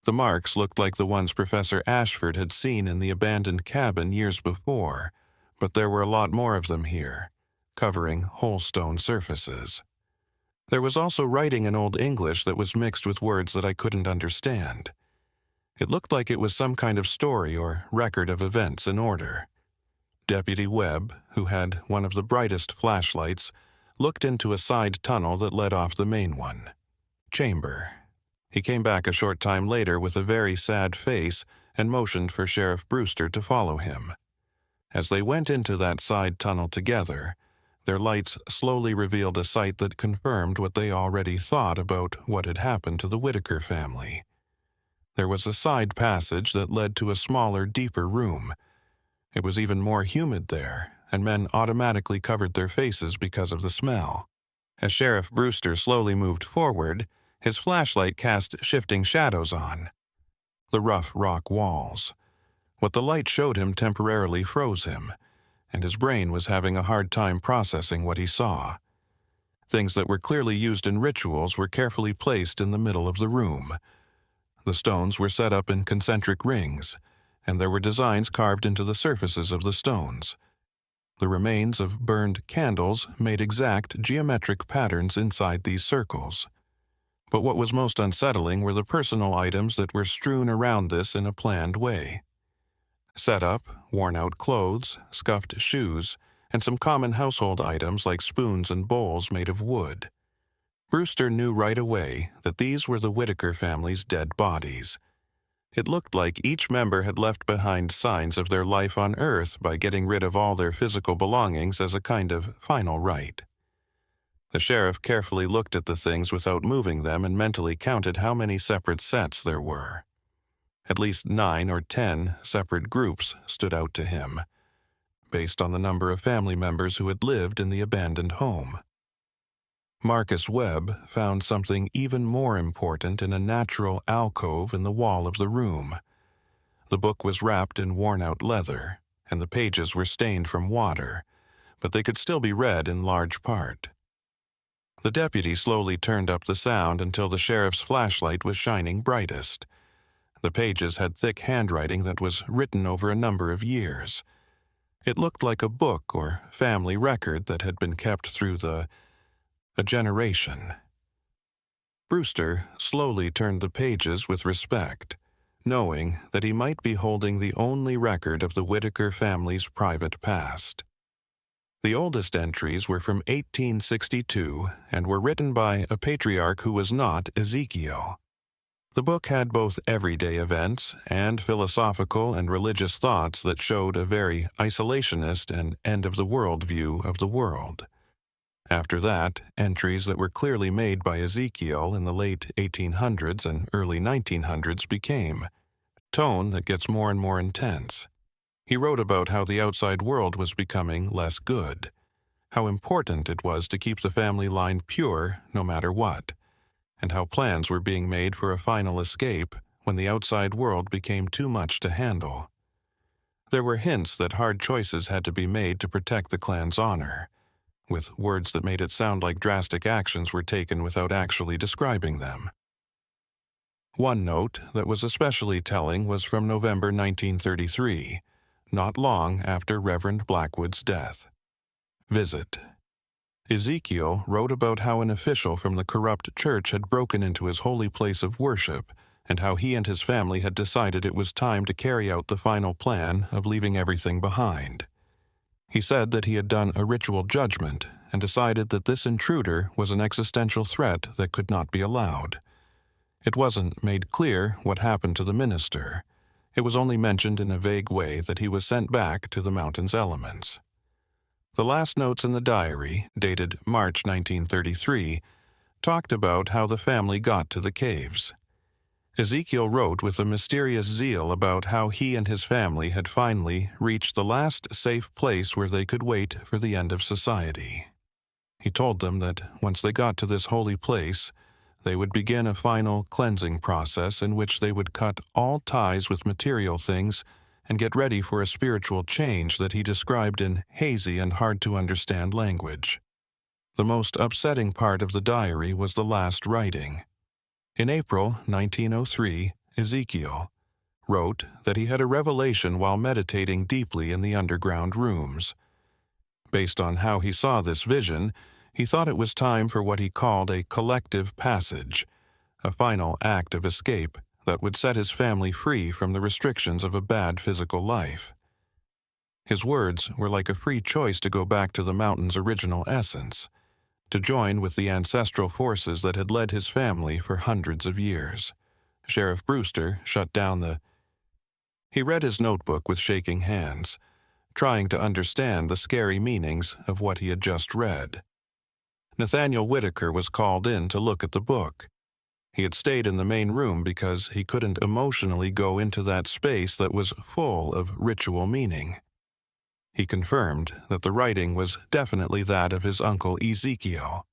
Speaker 1: The marks looked like the ones Professor Ashwood had seen in the abandoned cabin years before, but there were a lot more of them here, covering whole stone surfaces. There was also writing in Old English that was mixed with words that I couldn't understand. It looked like it was some kind of story or record of events in order. Deputy Webb, who had one of the brightest flashlights, looked into a side tunnel that led off the main one. Chamber. He came back a short time later with a very sad face and motioned for Sheriff Brewster to follow him. As they went into that side tunnel together, their lights slowly revealed a sight that confirmed what they already thought about what had happened to the Whitaker family. There was a side passage that led to a smaller, deeper room. It was even more humid there, and men automatically covered their faces because of the smell. As Sheriff Brewster slowly moved forward, his flashlight cast shifting shadows on the rough rock walls. What the light showed him temporarily froze him, and his brain was having a hard time processing what he saw. Things that were clearly used in rituals were carefully placed in the middle of the room. The stones were set up in concentric rings, and there were designs carved into the surfaces of the stones. The remains of burned candles made exact geometric patterns inside these circles. But what was most unsettling were the personal items that were strewn around this in a planned way. Set up, worn-out clothes, scuffed shoes, and some common household items like spoons and bowls made of wood. Brewster knew right away that these were the Whitaker family's dead bodies. It looked like each member had left behind signs of their life on Earth by getting rid of all their physical belongings as a kind of final rite. The sheriff carefully looked at the things without moving them and mentally counted how many separate sets there were. At least 9 or 10 separate groups stood out to him, based on the number of family members who had lived in the abandoned home. Marcus Webb found something even more important in a natural alcove in the wall of the room. The book was wrapped in worn-out leather, and the pages were stained from water, but they could still be read in large part. The deputy slowly turned up the sound until the sheriff's flashlight was shining brightest. The pages had thick handwriting that was written over a number of years. It looked like a book or family record that had been kept through a generation. Brewster slowly turned the pages with respect, knowing that he might be holding the only record of the Whitaker family's private past. The oldest entries were from 1862 and were written by a patriarch who was not Ezekiel. The book had both everyday events and philosophical and religious thoughts that showed a very isolationist and end-of-the-world view of the world. After that, entries that were clearly made by Ezekiel in the late 1800s and early 1900s became tone that gets more and more intense. He wrote about how the outside world was becoming less good, how important it was to keep the family line pure no matter what, and how plans were being made for a final escape when the outside world became too much to handle. There were hints that hard choices had to be made to protect the clan's honor, with words that made it sound like drastic actions were taken without actually describing them. One note that was especially telling was from November 1933, not long after Reverend Blackwood's death. Visit. Ezekiel wrote about how an official from the corrupt church had broken into his holy place of worship and how he and his family had decided it was time to carry out the final plan of leaving everything behind. He said that he had done a ritual judgment and decided that this intruder was an existential threat that could not be allowed. It wasn't made clear what happened to the minister. It was only mentioned in a vague way that he was sent back to the mountain's elements. The last notes in the diary, dated March 1933, talked about how the family got to the caves. Ezekiel wrote with a mysterious zeal about how he and his family had finally reached the last safe place where they could wait for the end of society. He told them that once they got to this holy place, they would begin a final cleansing process in which they would cut all ties with material things and get ready for a spiritual change that he described in hazy and hard-to-understand language. The most upsetting part of the diary was the last writing. In April 1903, Ezekiel wrote that he had a revelation while meditating deeply in the underground rooms. Based on how he saw this vision, he thought it was time for what he called a collective passage, a final act of escape that would set his family free from the restrictions of a bad physical life. His words were like a free choice to go back to the mountain's original essence, to join with the ancestral forces that had led his family for hundreds of years. Sheriff Brewster shut down He read his notebook with shaking hands, trying to understand the scary meanings of what he had just read. Nathaniel Whitaker was called in to look at the book. He had stayed in the main room because he couldn't emotionally go into that space that was full of ritual meaning. He confirmed that the writing was definitely that of his uncle Ezekiel.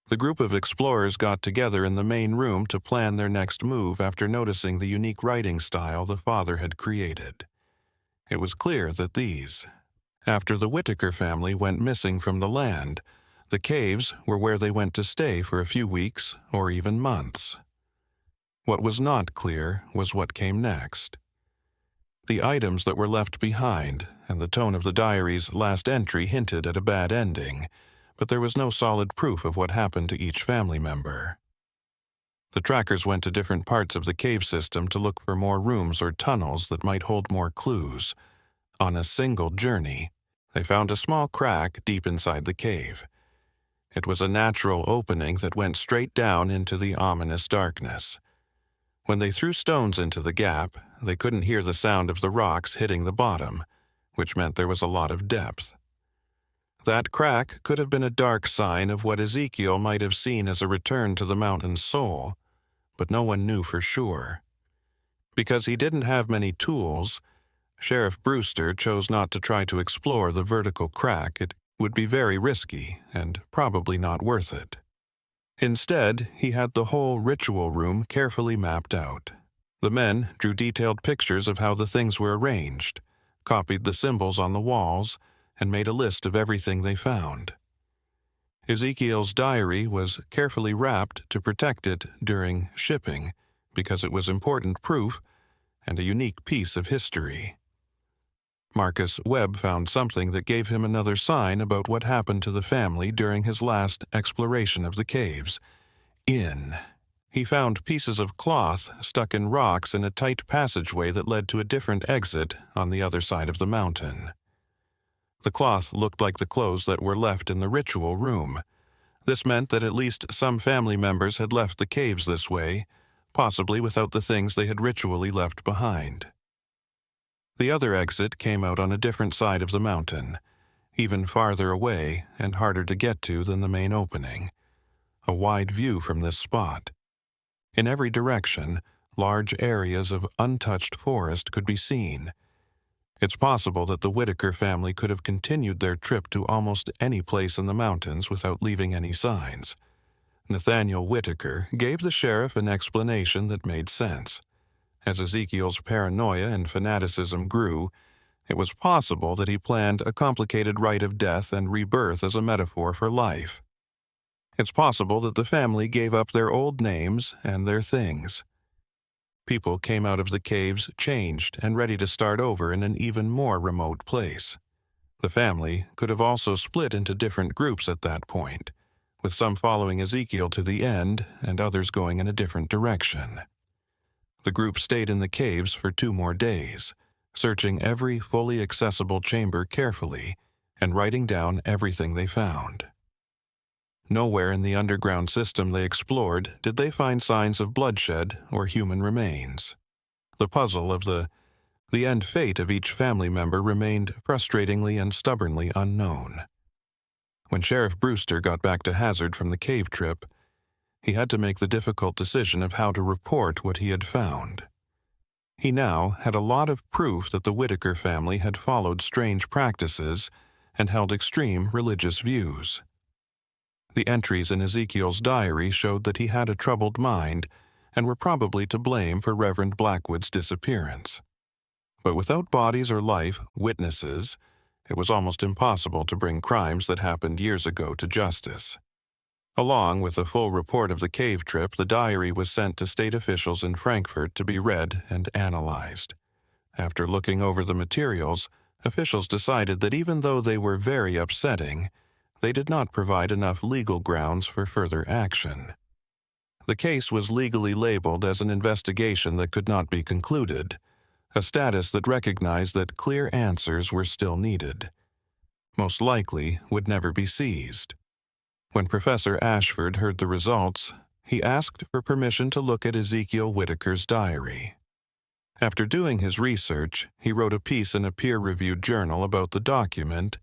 Speaker 1: The group of explorers got together in the main room to plan their next move after noticing the unique writing style the father had created. It was clear that after the Whitaker family went missing from the land, the caves were where they went to stay for a few weeks or even months. What was not clear was what came next. The items that were left behind and the tone of the diary's last entry hinted at a bad ending, but there was no solid proof of what happened to each family member. The trackers went to different parts of the cave system to look for more rooms or tunnels that might hold more clues. On a single journey, they found a small crack deep inside the cave. It was a natural opening that went straight down into the ominous darkness. When they threw stones into the gap, they couldn't hear the sound of the rocks hitting the bottom, which meant there was a lot of depth. That crack could have been a dark sign of what Ezekiel might have seen as a return to the mountain's soul, but no one knew for sure. Because he didn't have many tools, Sheriff Brewster chose not to try to explore the vertical crack. It would be very risky and probably not worth it. Instead, he had the whole ritual room carefully mapped out. The men drew detailed pictures of how the things were arranged, copied the symbols on the walls, and made a list of everything they found. Ezekiel's diary was carefully wrapped to protect it during shipping because it was important proof and a unique piece of history. Marcus Webb found something that gave him another sign about what happened to the family during his last exploration of the caves. He found pieces of cloth stuck in rocks in a tight passageway that led to a different exit on the other side of the mountain. The cloth looked like the clothes that were left in the ritual room. This meant that at least some family members had left the caves this way, possibly without the things they had ritually left behind. The other exit came out on a different side of the mountain, even farther away and harder to get to than the main opening. A wide view from this spot. In every direction, large areas of untouched forest could be seen. It's possible that the Whitaker family could have continued their trip to almost any place in the mountains without leaving any signs. Nathaniel Whitaker gave the sheriff an explanation that made sense. As Ezekiel's paranoia and fanaticism grew, it was possible that he planned a complicated rite of death and rebirth as a metaphor for life. It's possible that the family gave up their old names and their things. People came out of the caves changed and ready to start over in an even more remote place. The family could have also split into different groups at that point, with some following Ezekiel to the end and others going in a different direction. The group stayed in the caves for 2 more days, searching every fully accessible chamber carefully and writing down everything they found. Nowhere in the underground system they explored did they find signs of bloodshed or human remains. The puzzle of the end fate of each family member remained frustratingly and stubbornly unknown. When Sheriff Brewster got back to Hazard from the cave trip, he had to make the difficult decision of how to report what he had found. He now had a lot of proof that the Whitaker family had followed strange practices and held extreme religious views. The entries in Ezekiel's diary showed that he had a troubled mind and were probably to blame for Reverend Blackwood's disappearance. But without bodies or life witnesses, it was almost impossible to bring crimes that happened years ago to justice. Along with a full report of the cave trip, the diary was sent to state officials in Frankfurt to be read and analyzed. After looking over the materials, officials decided that even though they were very upsetting, they did not provide enough legal grounds for further action. The case was legally labeled as an investigation that could not be concluded, a status that recognized that clear answers were still needed. Most likely would never be seized. When Professor Ashwood heard the results, he asked for permission to look at Ezekiel Whitaker's diary. After doing his research, he wrote a piece in a peer-reviewed journal about the document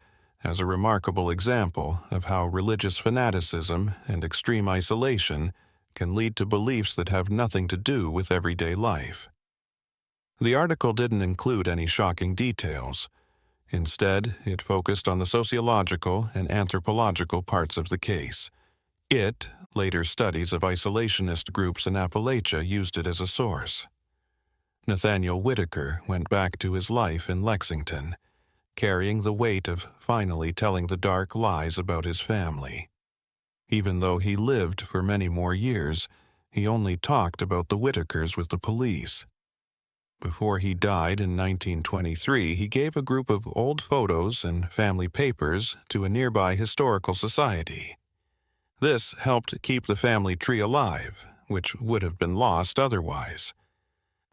Speaker 1: as a remarkable example of how religious fanaticism and extreme isolation can lead to beliefs that have nothing to do with everyday life. The article didn't include any shocking details. Instead, it focused on the sociological and anthropological parts of the case. It, Later studies of isolationist groups in Appalachia used it as a source. Nathaniel Whitaker went back to his life in Lexington, carrying the weight of finally telling the dark lies about his family. Even though he lived for many more years, he only talked about the Whitakers with the police. Before he died in 1923, he gave a group of old photos and family papers to a nearby historical society. This helped keep the family tree alive, which would have been lost otherwise.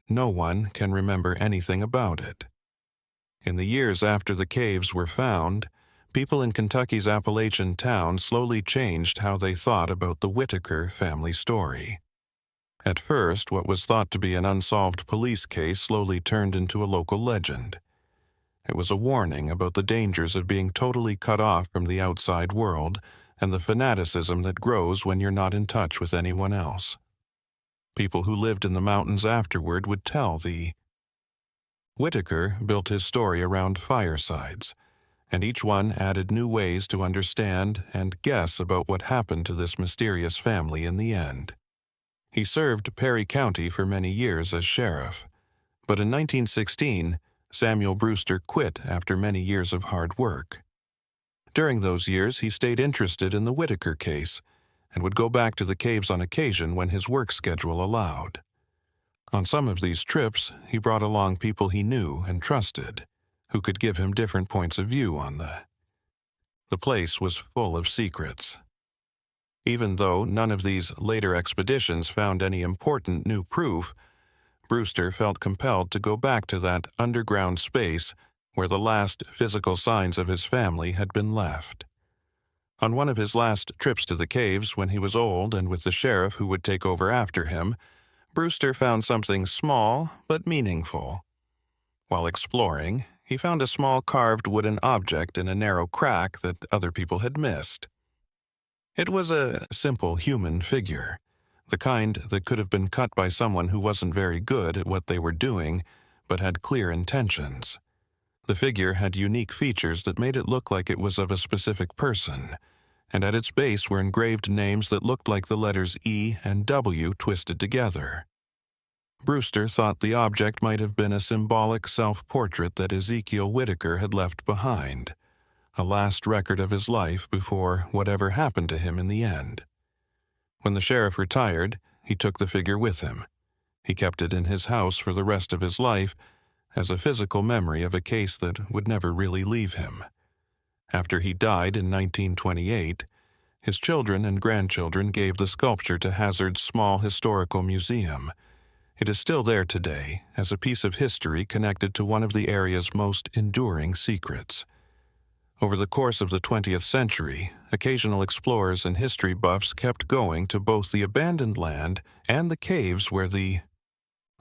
Speaker 1: No one can remember anything about it. In the years after the caves were found, people in Kentucky's Appalachian towns slowly changed how they thought about the Whitaker family story. At first, what was thought to be an unsolved police case slowly turned into a local legend. It was a warning about the dangers of being totally cut off from the outside world and the fanaticism that grows when you're not in touch with anyone else. People who lived in the mountains afterward would tell the Whitaker built his story around firesides, and each one added new ways to understand and guess about what happened to this mysterious family in the end. He served Perry County for many years as sheriff, but in 1916, Samuel Brewster quit after many years of hard work. During those years, he stayed interested in the Whitaker case and would go back to the caves on occasion when his work schedule allowed. On some of these trips, he brought along people he knew and trusted, who could give him different points of view on the place was full of secrets. Even though none of these later expeditions found any important new proof, Brewster felt compelled to go back to that underground space where the last physical signs of his family had been left. On one of his last trips to the caves, when he was old and with the sheriff who would take over after him, Brewster found something small but meaningful. While exploring, he found a small carved wooden object in a narrow crack that other people had missed. It was a simple human figure, the kind that could have been cut by someone who wasn't very good at what they were doing, but had clear intentions. The figure had unique features that made it look like it was of a specific person, and at its base were engraved names that looked like the letters E and W twisted together. Brewster thought the object might have been a symbolic self-portrait that Ezekiel Whitaker had left behind, a last record of his life before whatever happened to him in the end. When the sheriff retired, he took the figure with him. He kept it in his house for the rest of his life as a physical memory of a case that would never really leave him. After he died in 1928, his children and grandchildren gave the sculpture to Hazard's small historical museum. It is still there today as a piece of history connected to one of the area's most enduring secrets. Over the course of the 20th century, occasional explorers and history buffs kept going to both the abandoned land and the caves where the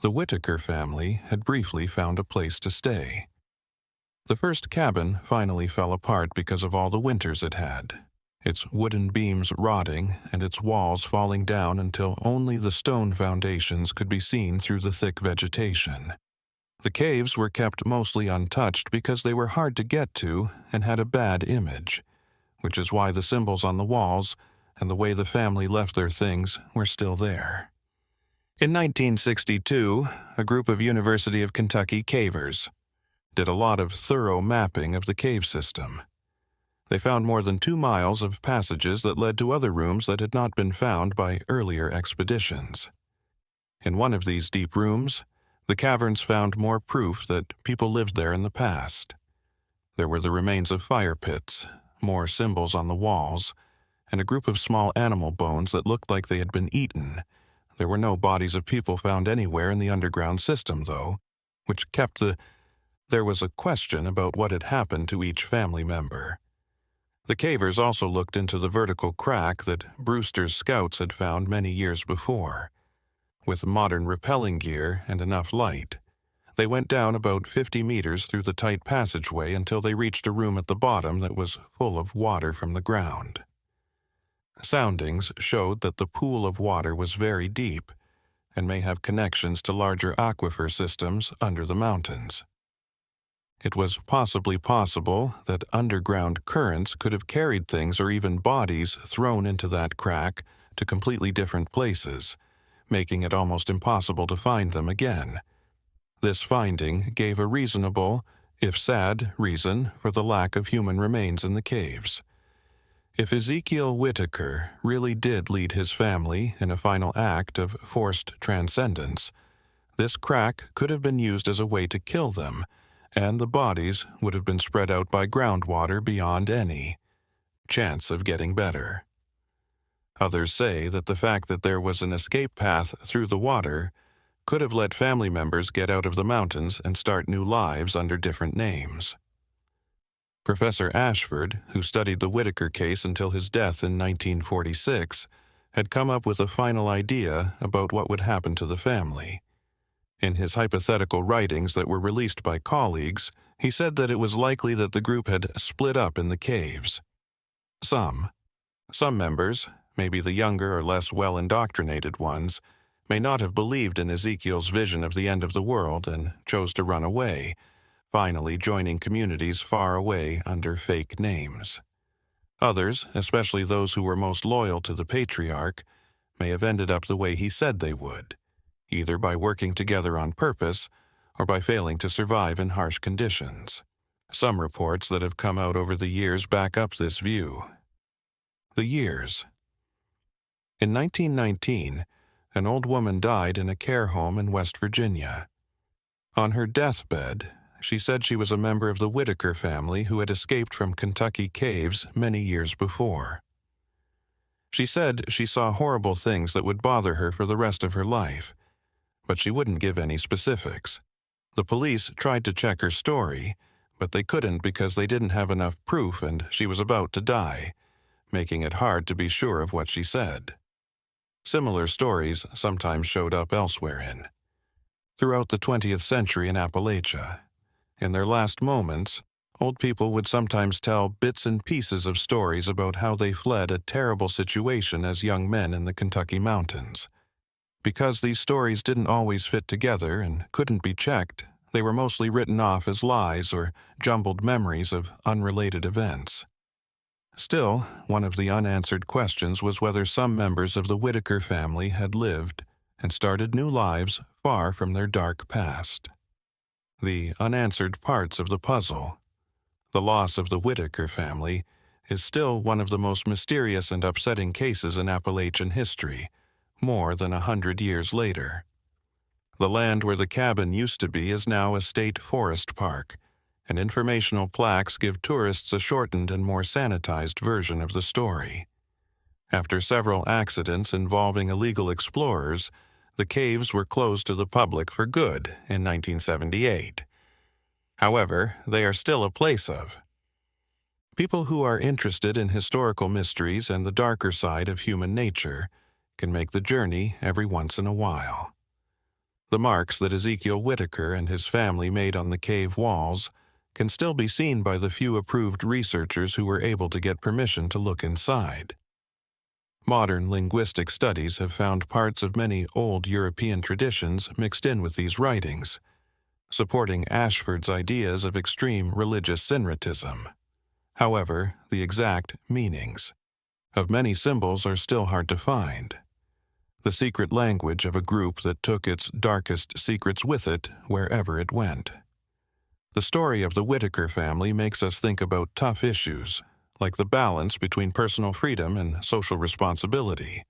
Speaker 1: Whitaker family had briefly found a place to stay. The first cabin finally fell apart because of all the winters it had, its wooden beams rotting and its walls falling down until only the stone foundations could be seen through the thick vegetation. The caves were kept mostly untouched because they were hard to get to and had a bad image, which is why the symbols on the walls and the way the family left their things were still there. In 1962, a group of University of Kentucky cavers did a lot of thorough mapping of the cave system. They found more than 2 miles of passages that led to other rooms that had not been found by earlier expeditions. In one of these deep rooms, the caverns found more proof that people lived there in the past. There were the remains of fire pits, more symbols on the walls, and a group of small animal bones that looked like they had been eaten. There were no bodies of people found anywhere in the underground system, though, which kept There was a question about what had happened to each family member. The cavers also looked into the vertical crack that Brewster's scouts had found many years before. With modern rappelling gear and enough light, they went down about 50 meters through the tight passageway until they reached a room at the bottom that was full of water from the ground. Soundings showed that the pool of water was very deep and may have connections to larger aquifer systems under the mountains. It was possibly possible that underground currents could have carried things or even bodies thrown into that crack to completely different places, making it almost impossible to find them again. This finding gave a reasonable, if sad, reason for the lack of human remains in the caves. If Ezekiel Whitaker really did lead his family in a final act of forced transcendence, this crack could have been used as a way to kill them, and the bodies would have been spread out by groundwater beyond any chance of getting better. Others say that the fact that there was an escape path through the water could have let family members get out of the mountains and start new lives under different names. Professor Ashwood, who studied the Whitaker case until his death in 1946, had come up with a final idea about what would happen to the family. In his hypothetical writings that were released by colleagues, he said that it was likely that the group had split up in the caves. Some members, maybe the younger or less well-indoctrinated ones, may not have believed in Ezekiel's vision of the end of the world and chose to run away, finally joining communities far away under fake names. Others, especially those who were most loyal to the patriarch, may have ended up the way he said they would, either by working together on purpose or by failing to survive in harsh conditions. Some reports that have come out over the years back up this view. The years. In 1919, an old woman died in a care home in West Virginia. On her deathbed, she said she was a member of the Whitaker family who had escaped from Kentucky caves many years before. She said she saw horrible things that would bother her for the rest of her life, but she wouldn't give any specifics. The police tried to check her story, but they couldn't because they didn't have enough proof and she was about to die, making it hard to be sure of what she said. Similar stories sometimes showed up elsewhere throughout the 20th century in Appalachia. In their last moments, old people would sometimes tell bits and pieces of stories about how they fled a terrible situation as young men in the Kentucky mountains. Because these stories didn't always fit together and couldn't be checked, they were mostly written off as lies or jumbled memories of unrelated events. Still, one of the unanswered questions was whether some members of the Whitaker family had lived and started new lives far from their dark past. The unanswered parts of the puzzle. The loss of the Whitaker family is still one of the most mysterious and upsetting cases in Appalachian history, more than 100 years later. The land where the cabin used to be is now a state forest park, and informational plaques give tourists a shortened and more sanitized version of the story. After several accidents involving illegal explorers, the caves were closed to the public for good in 1978. However, they are still a place of. People who are interested in historical mysteries and the darker side of human nature can make the journey every once in a while. The marks that Ezekiel Whitaker and his family made on the cave walls can still be seen by the few approved researchers who were able to get permission to look inside. Modern linguistic studies have found parts of many old European traditions mixed in with these writings, supporting Ashford's ideas of extreme religious syncretism. However, the exact meanings of many symbols are still hard to find. The secret language of a group that took its darkest secrets with it wherever it went. The story of the Whitaker family makes us think about tough issues, like the balance between personal freedom and social responsibility,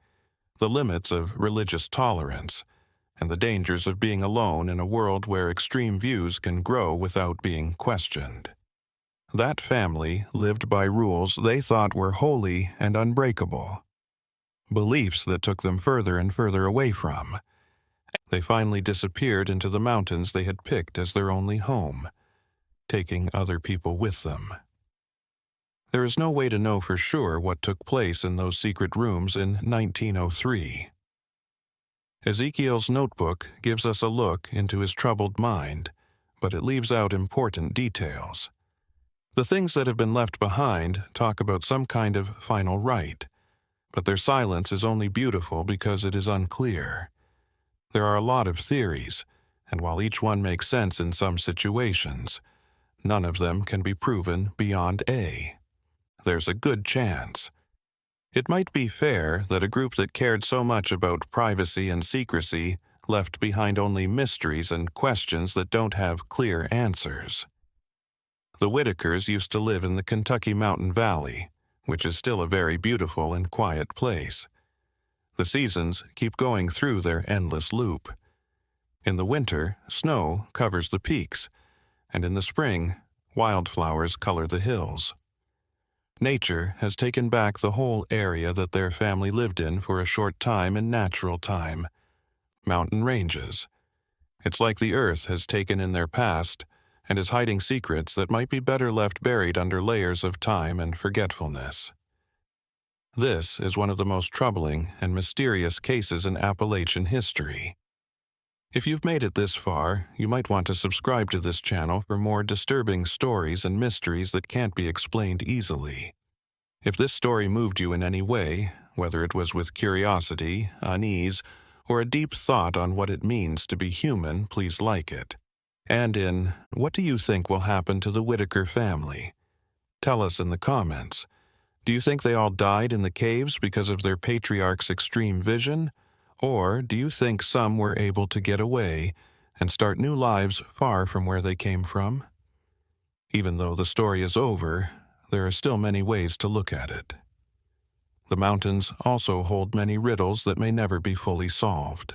Speaker 1: the limits of religious tolerance, and the dangers of being alone in a world where extreme views can grow without being questioned. That family lived by rules they thought were holy and unbreakable, beliefs that took them further and further away from. They finally disappeared into the mountains they had picked as their only home, taking other people with them. There is no way to know for sure what took place in those secret rooms in 1903. Ezekiel's notebook gives us a look into his troubled mind, but it leaves out important details. The things that have been left behind talk about some kind of final right, but their silence is only beautiful because it is unclear. There are a lot of theories, and while each one makes sense in some situations, none of them can be proven beyond A. There's a good chance It might be fair that a group that cared so much about privacy and secrecy left behind only mysteries and questions that don't have clear answers. The Whitakers used to live in the Kentucky Mountain Valley, which is still a very beautiful and quiet place. The seasons keep going through their endless loop. In the winter, snow covers the peaks, and in the spring, wildflowers color the hills. Nature has taken back the whole area that their family lived in for a short time in natural time. Mountain ranges. It's like the earth has taken in their past and is hiding secrets that might be better left buried under layers of time and forgetfulness. This is one of the most troubling and mysterious cases in Appalachian history. If you've made it this far, you might want to subscribe to this channel for more disturbing stories and mysteries that can't be explained easily. If this story moved you in any way, whether it was with curiosity, unease, or a deep thought on what it means to be human, please like it. And in What do you think will happen to the Whitaker family? Tell us in the comments. Do you think they all died in the caves because of their patriarch's extreme vision? Or do you think some were able to get away and start new lives far from where they came from? Even though the story is over, there are still many ways to look at it. The mountains also hold many riddles that may never be fully solved.